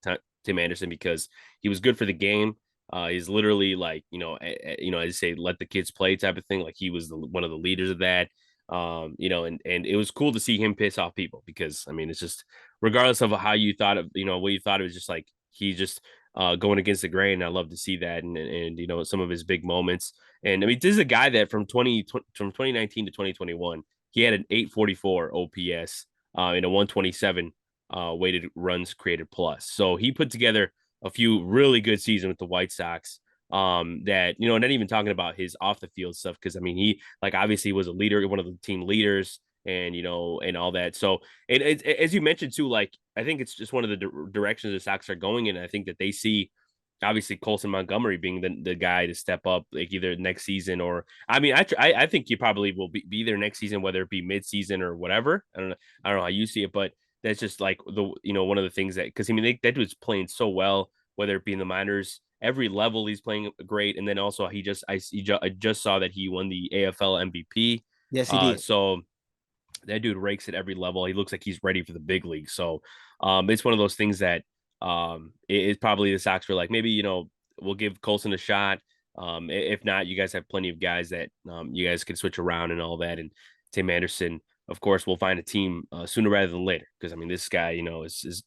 Tim Anderson because he was good for the game. He's literally like as you say, let the kids play type of thing. Like he was one of the leaders of that. And it was cool to see him piss off people because I mean, it's just regardless of how you thought of, what you thought, it was just like he just going against the grain. I love to see that, and some of his big moments. And I mean, this is a guy that from 2019 to 2021, he had an 844 OPS and a 127 weighted runs created plus. So he put together a few really good seasons with the White Sox. That not even talking about his off the field stuff, because I mean he like obviously was a leader, one of the team leaders, and and all that. So as you mentioned too, like I think it's just one of the directions the Sox are going in. I think that they see obviously Colson Montgomery being the guy to step up, like either next season or I mean I think he probably will be there next season, whether it be mid season or whatever. I don't know how you see it, but that's just like the one of the things that, because I mean that dude's playing so well, whether it be in the minors, every level he's playing great, and then also I just saw that he won the AFL MVP. Yes, he did. So that dude rakes at every level. He looks like he's ready for the big league. So it's one of those things that it's probably the Sox were like, maybe we'll give Colson a shot. If not, you guys have plenty of guys that you guys can switch around and all that. And Tim Anderson, of course, will find a team sooner rather than later, because I mean this guy,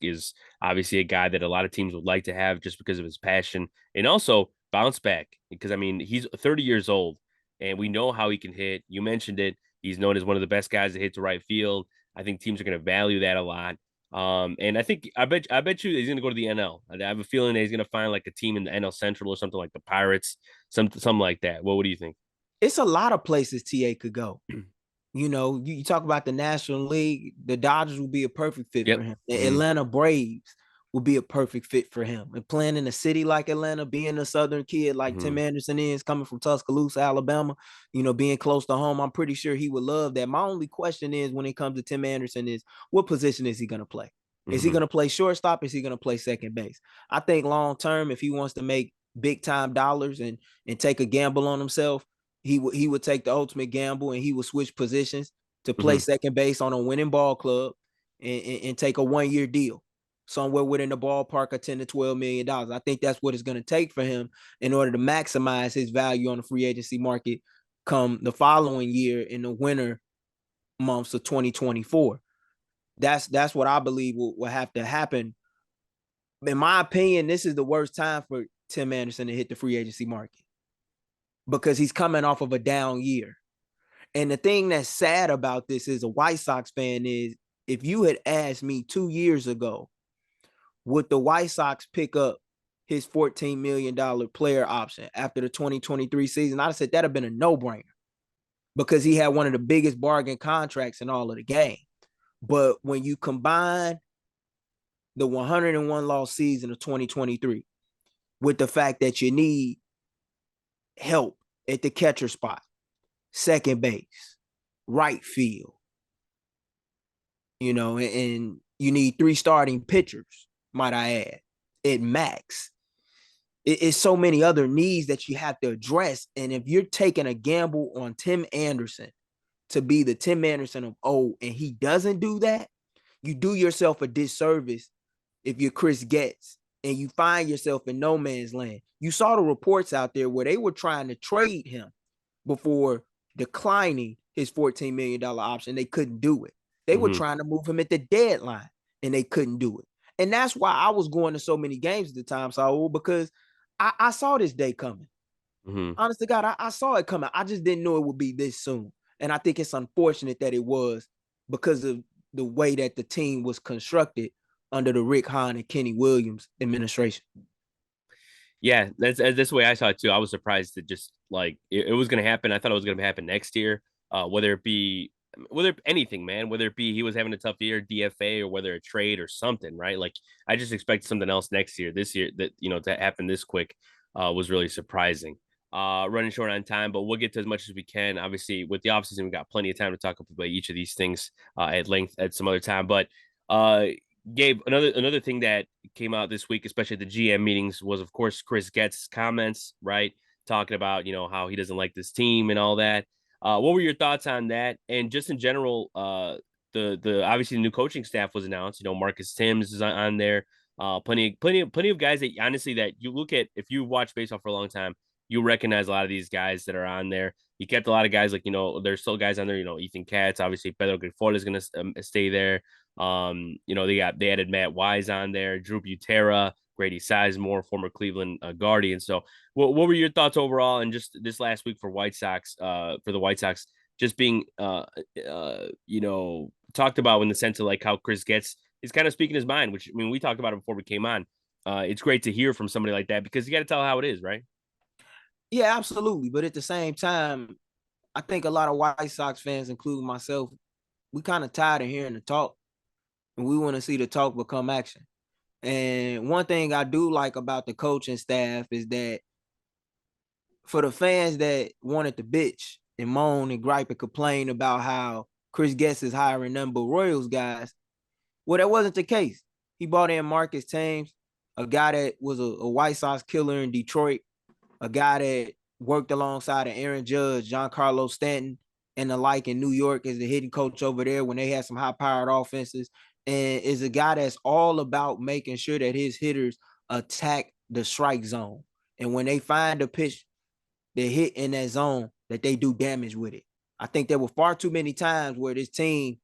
is obviously a guy that a lot of teams would like to have just because of his passion and also bounce back. Because I mean he's 30 years old and we know how he can hit. You mentioned it. He's known as one of the best guys that hit to right field. I think teams are going to value that a lot. And I bet you he's going to go to the NL. I have a feeling that he's going to find like a team in the NL Central or something like the Pirates, something like that. What do you think? It's a lot of places TA could go. You talk about the National League, the Dodgers will be a perfect fit for him. The Atlanta Braves will be a perfect fit for him. And playing in a city like Atlanta, being a Southern kid like Tim Anderson is, coming from Tuscaloosa, Alabama, being close to home, I'm pretty sure he would love that. My only question is, when it comes to Tim Anderson, is what position is he going to play? Is he going to play shortstop? Is he going to play second base? I think long term, if he wants to make big time dollars and take a gamble on himself, he would take the ultimate gamble and he would switch positions to play second base on a winning ball club and take a 1-year deal somewhere within the ballpark of $10 to $12 million. I think that's what it's going to take for him in order to maximize his value on the free agency market come the following year in the winter months of 2024. That's what I believe will have to happen. In my opinion, this is the worst time for Tim Anderson to hit the free agency market, because he's coming off of a down year. And the thing that's sad about this is, a White Sox fan, is if you had asked me 2 years ago, would the White Sox pick up his $14 million player option after the 2023 season, I'd have said that'd have been a no-brainer, because he had one of the biggest bargain contracts in all of the game. But when you combine the 101 loss season of 2023 with the fact that you need help at the catcher spot, second base, right field, and you need 3 starting pitchers, might I add, at max. It's so many other needs that you have to address. And if you're taking a gamble on Tim Anderson to be the Tim Anderson of old, and he doesn't do that, you do yourself a disservice if you're Chris Getz and you find yourself in no man's land. You saw the reports out there where they were trying to trade him before declining his $14 million option. They couldn't do it. They were trying to move him at the deadline, and they couldn't do it. And that's why I was going to so many games at the time, Saul, because I saw this day coming. Honest to God, I saw it coming. I just didn't know it would be this soon. And I think it's unfortunate that it was because of the way that the team was constructed under the Rick Hahn and Kenny Williams administration. Yeah, that's the way I saw it too. I was surprised that just like it was going to happen. I thought it was going to happen next year. Whether anything, man, whether it be he was having a tough year, DFA, or whether a trade or something, right? Like I just expect something else next year. This year that to happen this quick was really surprising. Running short on time, but we'll get to as much as we can. Obviously, with the offseason, we got plenty of time to talk about each of these things at length at some other time. But Gabe, another thing that came out this week, especially at the GM meetings, was of course Chris Getz's comments, right? Talking about how he doesn't like this team and all that. What were your thoughts on that? And just in general, the obviously the new coaching staff was announced. Marcus Timms is on there. Plenty of guys that honestly that you look at if you watch baseball for a long time, you recognize a lot of these guys that are on there. He kept a lot of guys like there's still guys on there. Ethan Katz, obviously Pedro Grifol is going to stay there. They added Matt Wise on there, Drew Butera, Grady Sizemore, former Cleveland Guardian. So, what were your thoughts overall? And just this last week for the White Sox, just being talked about in the sense of like how Chris Getz is kind of speaking his mind, which we talked about it before we came on. It's great to hear from somebody like that because you got to tell how it is, right? Yeah, absolutely. But at the same time, I think a lot of White Sox fans, including myself, we kind of tired of hearing the talk, and we want to see the talk become action. And one thing I do like about the coaching staff is that for the fans that wanted to bitch and moan and gripe and complain about how Chris Getz is hiring none but Royals guys, well, that wasn't the case. He brought in Marcus Thames, a guy that was a White Sox killer in Detroit, a guy that worked alongside of Aaron Judge, Giancarlo Stanton, and the like in New York as the hitting coach over there when they had some high-powered offenses, and is a guy that's all about making sure that his hitters attack the strike zone. And when they find a pitch that hit in that zone, that they do damage with it. I think there were far too many times where this team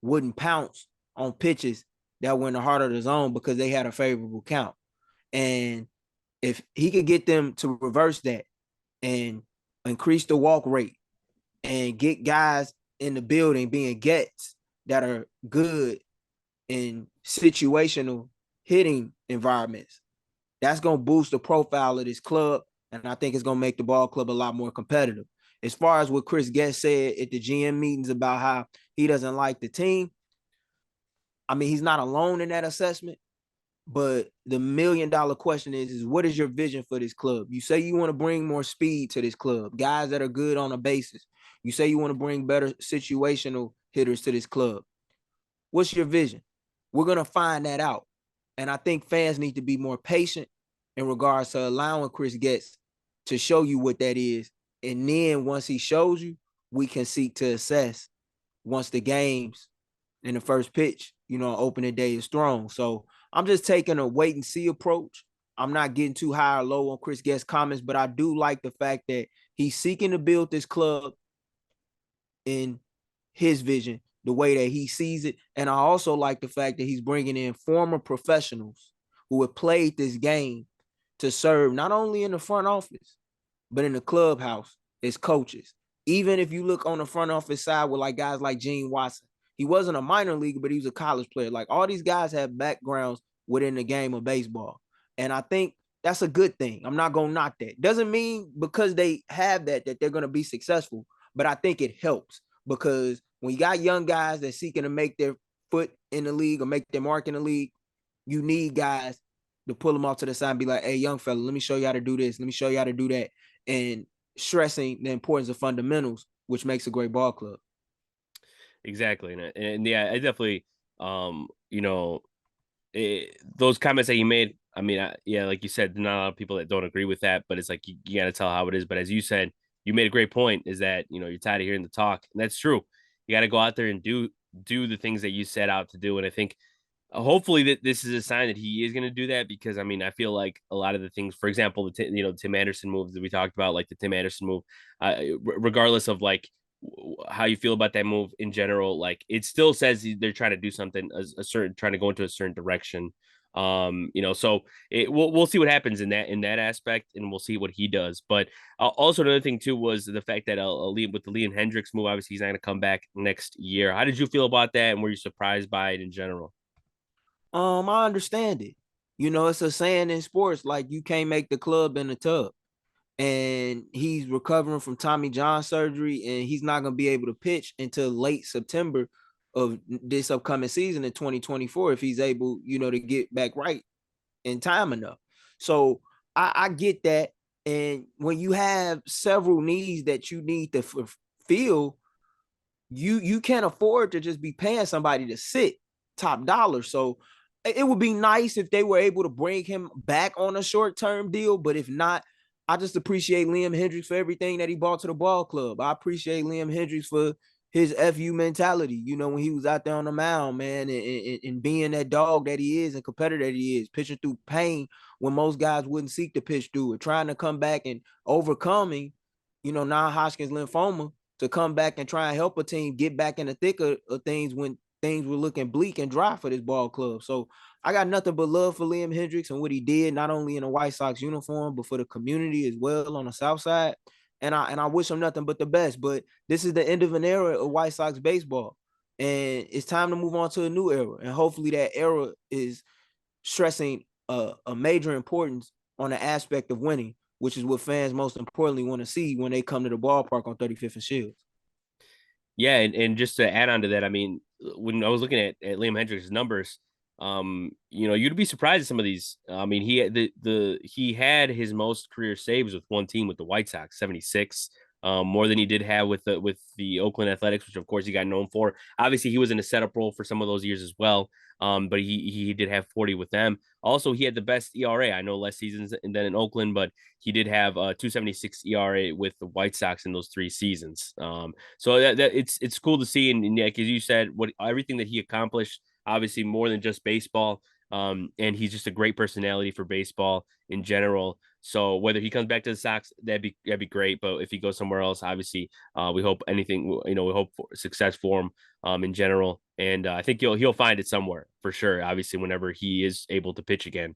wouldn't pounce on pitches that were in the heart of the zone because they had a favorable count. And if he could get them to reverse that and increase the walk rate and get guys in the building being gets that are good in situational hitting environments, that's going to boost the profile of this club. And I think it's going to make the ball club a lot more competitive. As far as what Chris Guest said at the GM meetings about how he doesn't like the team, he's not alone in that assessment. But the $1 million question is what is your vision for this club? You say you want to bring more speed to this club, guys that are good on a basis. You say you want to bring better situational hitters to this club. What's your vision? We're going to find that out. And I think fans need to be more patient in regards to allowing Chris Getz to show you what that is. And then once he shows you, we can seek to assess once the games in the first pitch, opening day is thrown. So I'm just taking a wait and see approach. I'm not getting too high or low on Chris Guest's comments, but I do like the fact that he's seeking to build this club in his vision, the way that he sees it. And I also like the fact that he's bringing in former professionals who have played this game to serve not only in the front office, but in the clubhouse as coaches. Even if you look on the front office side with like guys like Gene Watson, he wasn't a minor leaguer, but he was a college player. Like all these guys have backgrounds within the game of baseball. And I think that's a good thing. I'm not going to knock that. Doesn't mean because they have that they're going to be successful, but I think it helps because when you got young guys that seeking to make their foot in the league or make their mark in the league, you need guys to pull them off to the side and be like, hey, young fella, let me show you how to do this. Let me show you how to do that. And stressing the importance of fundamentals which makes a great ball club. Exactly. And yeah, I definitely, those comments that you made, I mean, yeah, like you said, not a lot of people that don't agree with that, but it's like you got to tell how it is. But as you said, you made a great point is that, you're tired of hearing the talk. And that's true. You got to go out there and do the things that you set out to do. And I think hopefully that this is a sign that he is going to do that, because I mean, I feel like a lot of the things, for example, the Tim Anderson moves that we talked about, like the Tim Anderson move, regardless of like how you feel about that move in general, like it still says they're trying to do something a certain, trying to go into a certain direction. So we'll see what happens in that aspect, and we'll see what he does. But also another thing too was the fact that with the Liam Hendricks move, obviously he's not going to come back next year. How did you feel about that, and were you surprised by it in general? I understand it. It's a saying in sports, like you can't make the club in the tub. And he's recovering from Tommy John surgery, and he's not going to be able to pitch until late September of this upcoming season in 2024 if he's able, to get back right in time enough. So I get that. And when you have several needs that you need to fill, you can't afford to just be paying somebody to sit top dollar. So it would be nice if they were able to bring him back on a short-term deal, but if not, I just appreciate Liam Hendricks for everything that he brought to the ball club. I appreciate Liam Hendricks for his FU mentality, when he was out there on the mound, man, and being that dog that he is and competitor that he is, pitching through pain when most guys wouldn't seek to pitch through it, trying to come back and overcoming, non-Hodgkin's lymphoma, to come back and try and help a team get back in the thick of things when things were looking bleak and dry for this ball club. So I got nothing but love for Liam Hendricks and what he did, not only in a White Sox uniform, but for the community as well on the South Side. And I wish him nothing but the best. But this is the end of an era of White Sox baseball. And it's time to move on to a new era. And hopefully that era is stressing a major importance on the aspect of winning, which is what fans most importantly want to see when they come to the ballpark on 35th and Shields. Yeah, and just to add on to that, I mean, when I was looking at Liam Hendricks' numbers, you'd be surprised at some of these. I mean, he had his most career saves with one team, with the White Sox, 76, more than he did have with the Oakland Athletics, which of course he got known for. Obviously, he was in a setup role for some of those years as well. But he did have 40 with them. Also, he had the best ERA. I know less seasons than in Oakland, but he did have 2.76 ERA with the White Sox in those 3 seasons. So that it's cool to see, and like as you said, what everything that he accomplished, obviously more than just baseball. And he's just a great personality for baseball in general. So whether he comes back to the Sox, that'd be great. But if he goes somewhere else, obviously, we hope we hope for success for him in general. And I think he'll find it somewhere for sure. Obviously, whenever he is able to pitch again.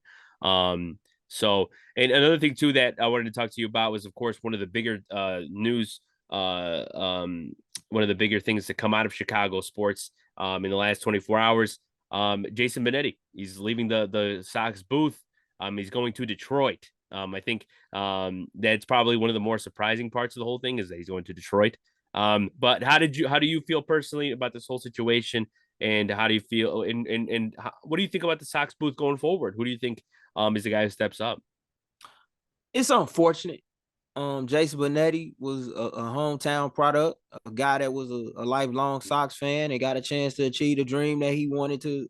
So, and another thing too that I wanted to talk to you about was, of course, one of the bigger news, one of the bigger things to come out of Chicago sports in the last 24 hours. Jason Benetti, he's leaving the Sox booth. He's going to Detroit. I think that's probably one of the more surprising parts of the whole thing, is that he's going to Detroit. But how do you feel personally about this whole situation, and how do you feel, and what do you think about the Sox booth going forward? Who do you think is the guy who steps up? It's unfortunate. Jason Benetti was a hometown product, a guy that was a lifelong Sox fan and got a chance to achieve the dream that he wanted to,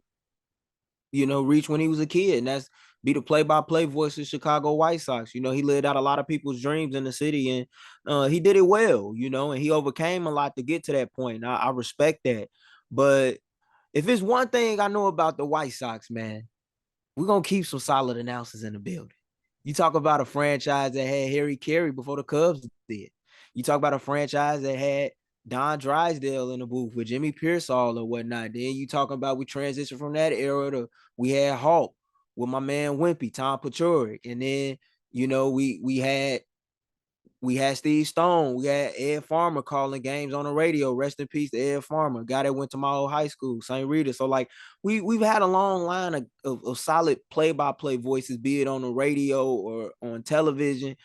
reach when he was a kid, and that's be the play-by-play voice of Chicago White Sox. He lived out a lot of people's dreams in the city, and he did it well, and he overcame a lot to get to that point. I respect that. But if it's one thing I know about the White Sox, man, we're going to keep some solid announcers in the building. You talk about a franchise that had Harry Carey before the Cubs did. You talk about a franchise that had Don Drysdale in the booth with Jimmy Pearsall or whatnot. Then you talking about we transitioned from that era to we had Hulk with my man Wimpy, Tom Paciorek. And then, we had Steve Stone. We had Ed Farmer calling games on the radio. Rest in peace to Ed Farmer, guy that went to my old high school, St. Rita. So, like, we've had a long line of solid play-by-play voices, be it on the radio or on television.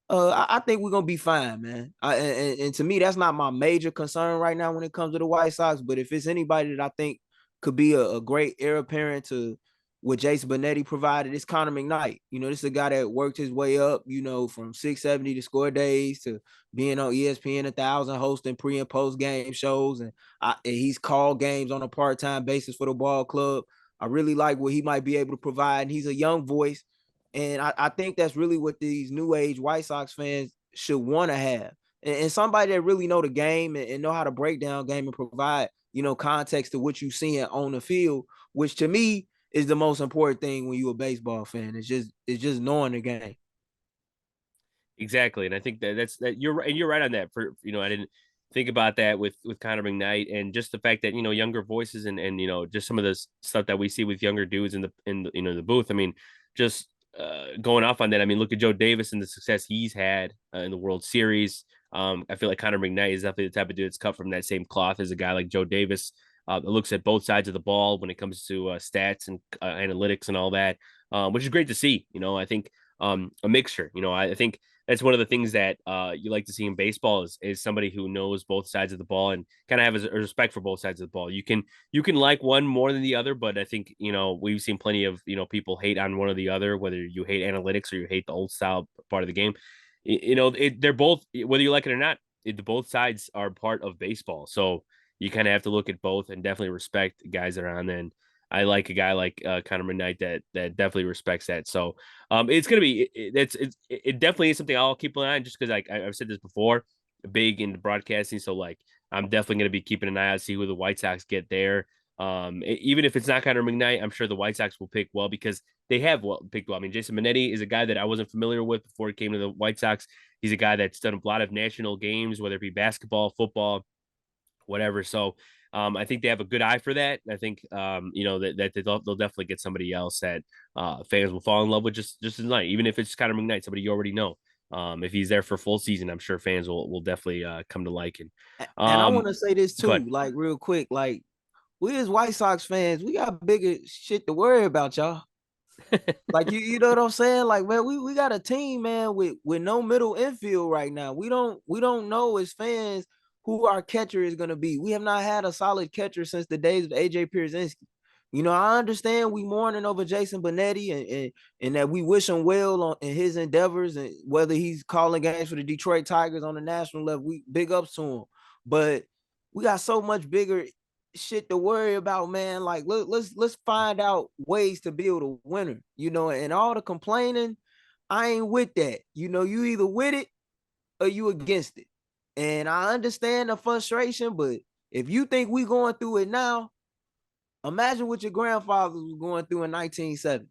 I think we're going to be fine, man. And to me, that's not my major concern right now when it comes to the White Sox. But if it's anybody that I think could be a great heir apparent to what Jason Benetti provided is Connor McKnight. This is a guy that worked his way up, from 670 to Score Days to being on ESPN 1000, hosting pre and post game shows. And he's called games on a part-time basis for the ball club. I really like what he might be able to provide. And he's a young voice. And I think that's really what these new age White Sox fans should want to have. And somebody that really know the game and know how to break down game and provide, context to what you're seeing on the field, which to me is the most important thing when you're a baseball fan. It's just knowing the game. Exactly. And I think you're right on that. I didn't think about that with Connor McKnight, and just the fact that, younger voices and just some of the stuff that we see with younger dudes in the booth. I mean, just going off on that. I mean, look at Joe Davis and the success he's had in the World Series. I feel like Connor McKnight is definitely the type of dude that's cut from that same cloth as a guy like Joe Davis. That looks at both sides of the ball when it comes to stats and analytics and all that, which is great to see. I think a mixture. I think that's one of the things that you like to see in baseball is somebody who knows both sides of the ball and kind of have a respect for both sides of the ball. You can like one more than the other, but I think we've seen plenty of people hate on one or the other, whether you hate analytics or you hate the old style part of the game. They're both, whether you like it or not, both sides are part of baseball. So you kind of have to look at both and definitely respect guys that are on there. And I like a guy like Connor McKnight that definitely respects that. So it's gonna be it definitely is something I'll keep an eye on, just because I've said this before, big into broadcasting. So like I'm definitely gonna be keeping an eye out, see who the White Sox get there. Even if it's not Connor McKnight, I'm sure the White Sox will pick well, because they have picked well. I mean, Jason Benetti is a guy that I wasn't familiar with before he came to the White Sox. He's a guy that's done a lot of national games, whether it be basketball, football, whatever. So I think they have a good eye for that. I think that they'll definitely get somebody else that fans will fall in love with just tonight, even if it's Connor McKnight, somebody you already know. If he's there for full season, I'm sure fans will definitely come to like him. And I want to say this too, like real quick, like we as White Sox fans, we got bigger shit to worry about, y'all. Like you know what I'm saying? Like, man, we got a team, man, with no middle infield right now. We don't know as fans who our catcher is gonna be. We have not had a solid catcher since the days of AJ Pierzynski. I understand we mourning over Jason Benetti and that we wish him well in his endeavors, and whether he's calling games for the Detroit Tigers on the national level, we big ups to him. But we got so much bigger shit to worry about, man. Like let's find out ways to build a winner, and all the complaining, I ain't with that. You either with it or you against it. And I understand the frustration, but if you think we going through it now, imagine what your grandfather was going through in 1970.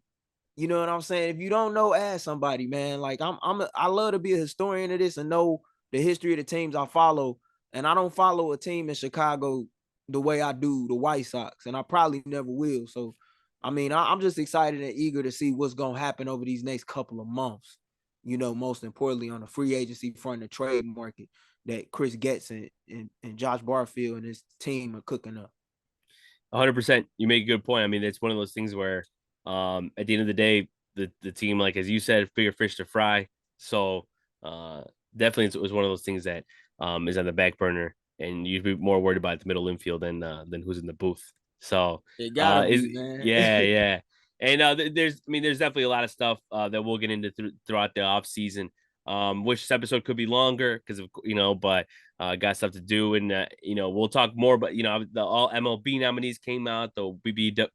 You know what I'm saying? If you don't know, ask somebody, man. Like I love to be a historian of this and know the history of the teams I follow. And I don't follow a team in Chicago the way I do the White Sox, and I probably never will. So, I mean, I'm just excited and eager to see what's going to happen over these next couple of months. Most importantly on the free agency front, the trade market that Chris Getz and Josh Barfield and his team are cooking up. 100%. You make a good point. I mean, it's one of those things where at the end of the day, the team, like as you said, bigger fish to fry. So definitely it was one of those things that is on the back burner, and you'd be more worried about the middle infield than who's in the booth. So it gotta be, man. Yeah. And there's definitely a lot of stuff that we'll get into throughout the off season. Which this episode could be longer because of but got stuff to do, and we'll talk more. But the all MLB nominees came out, the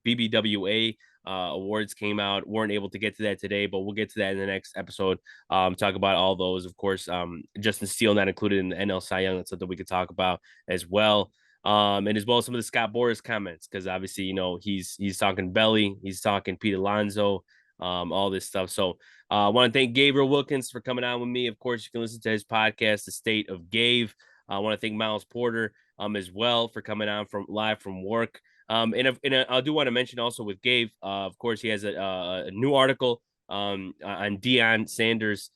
BBWA awards came out. Weren't able to get to that today, but we'll get to that in the next episode. Talk about all those, of course. Justin Steele not included in the NL Cy Young. That's something we could talk about as well. And as well as some of the Scott Boras comments, because obviously he's talking Belly, he's talking Pete Alonso, all this stuff. So I want to thank Gabriel Wilkins for coming on with me. Of course, you can listen to his podcast, The State of Gabe. I want to thank Miles Porter as well for coming on live from work. And I do want to mention also with Gabe, of course, he has a new article on Deion Sanders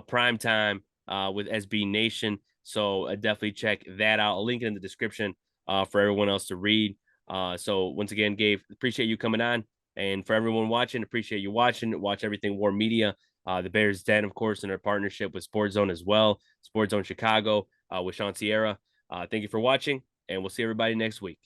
prime time with SB Nation. So definitely check that out. I'll link it in the description for everyone else to read. So once again, Gabe, appreciate you coming on. And for everyone watching, appreciate you watching. Watch everything WARR Media, the Bears Den, of course, in our partnership with Sports Zone as well. Sports Zone Chicago with Sean Sierra. Thank you for watching, and we'll see everybody next week.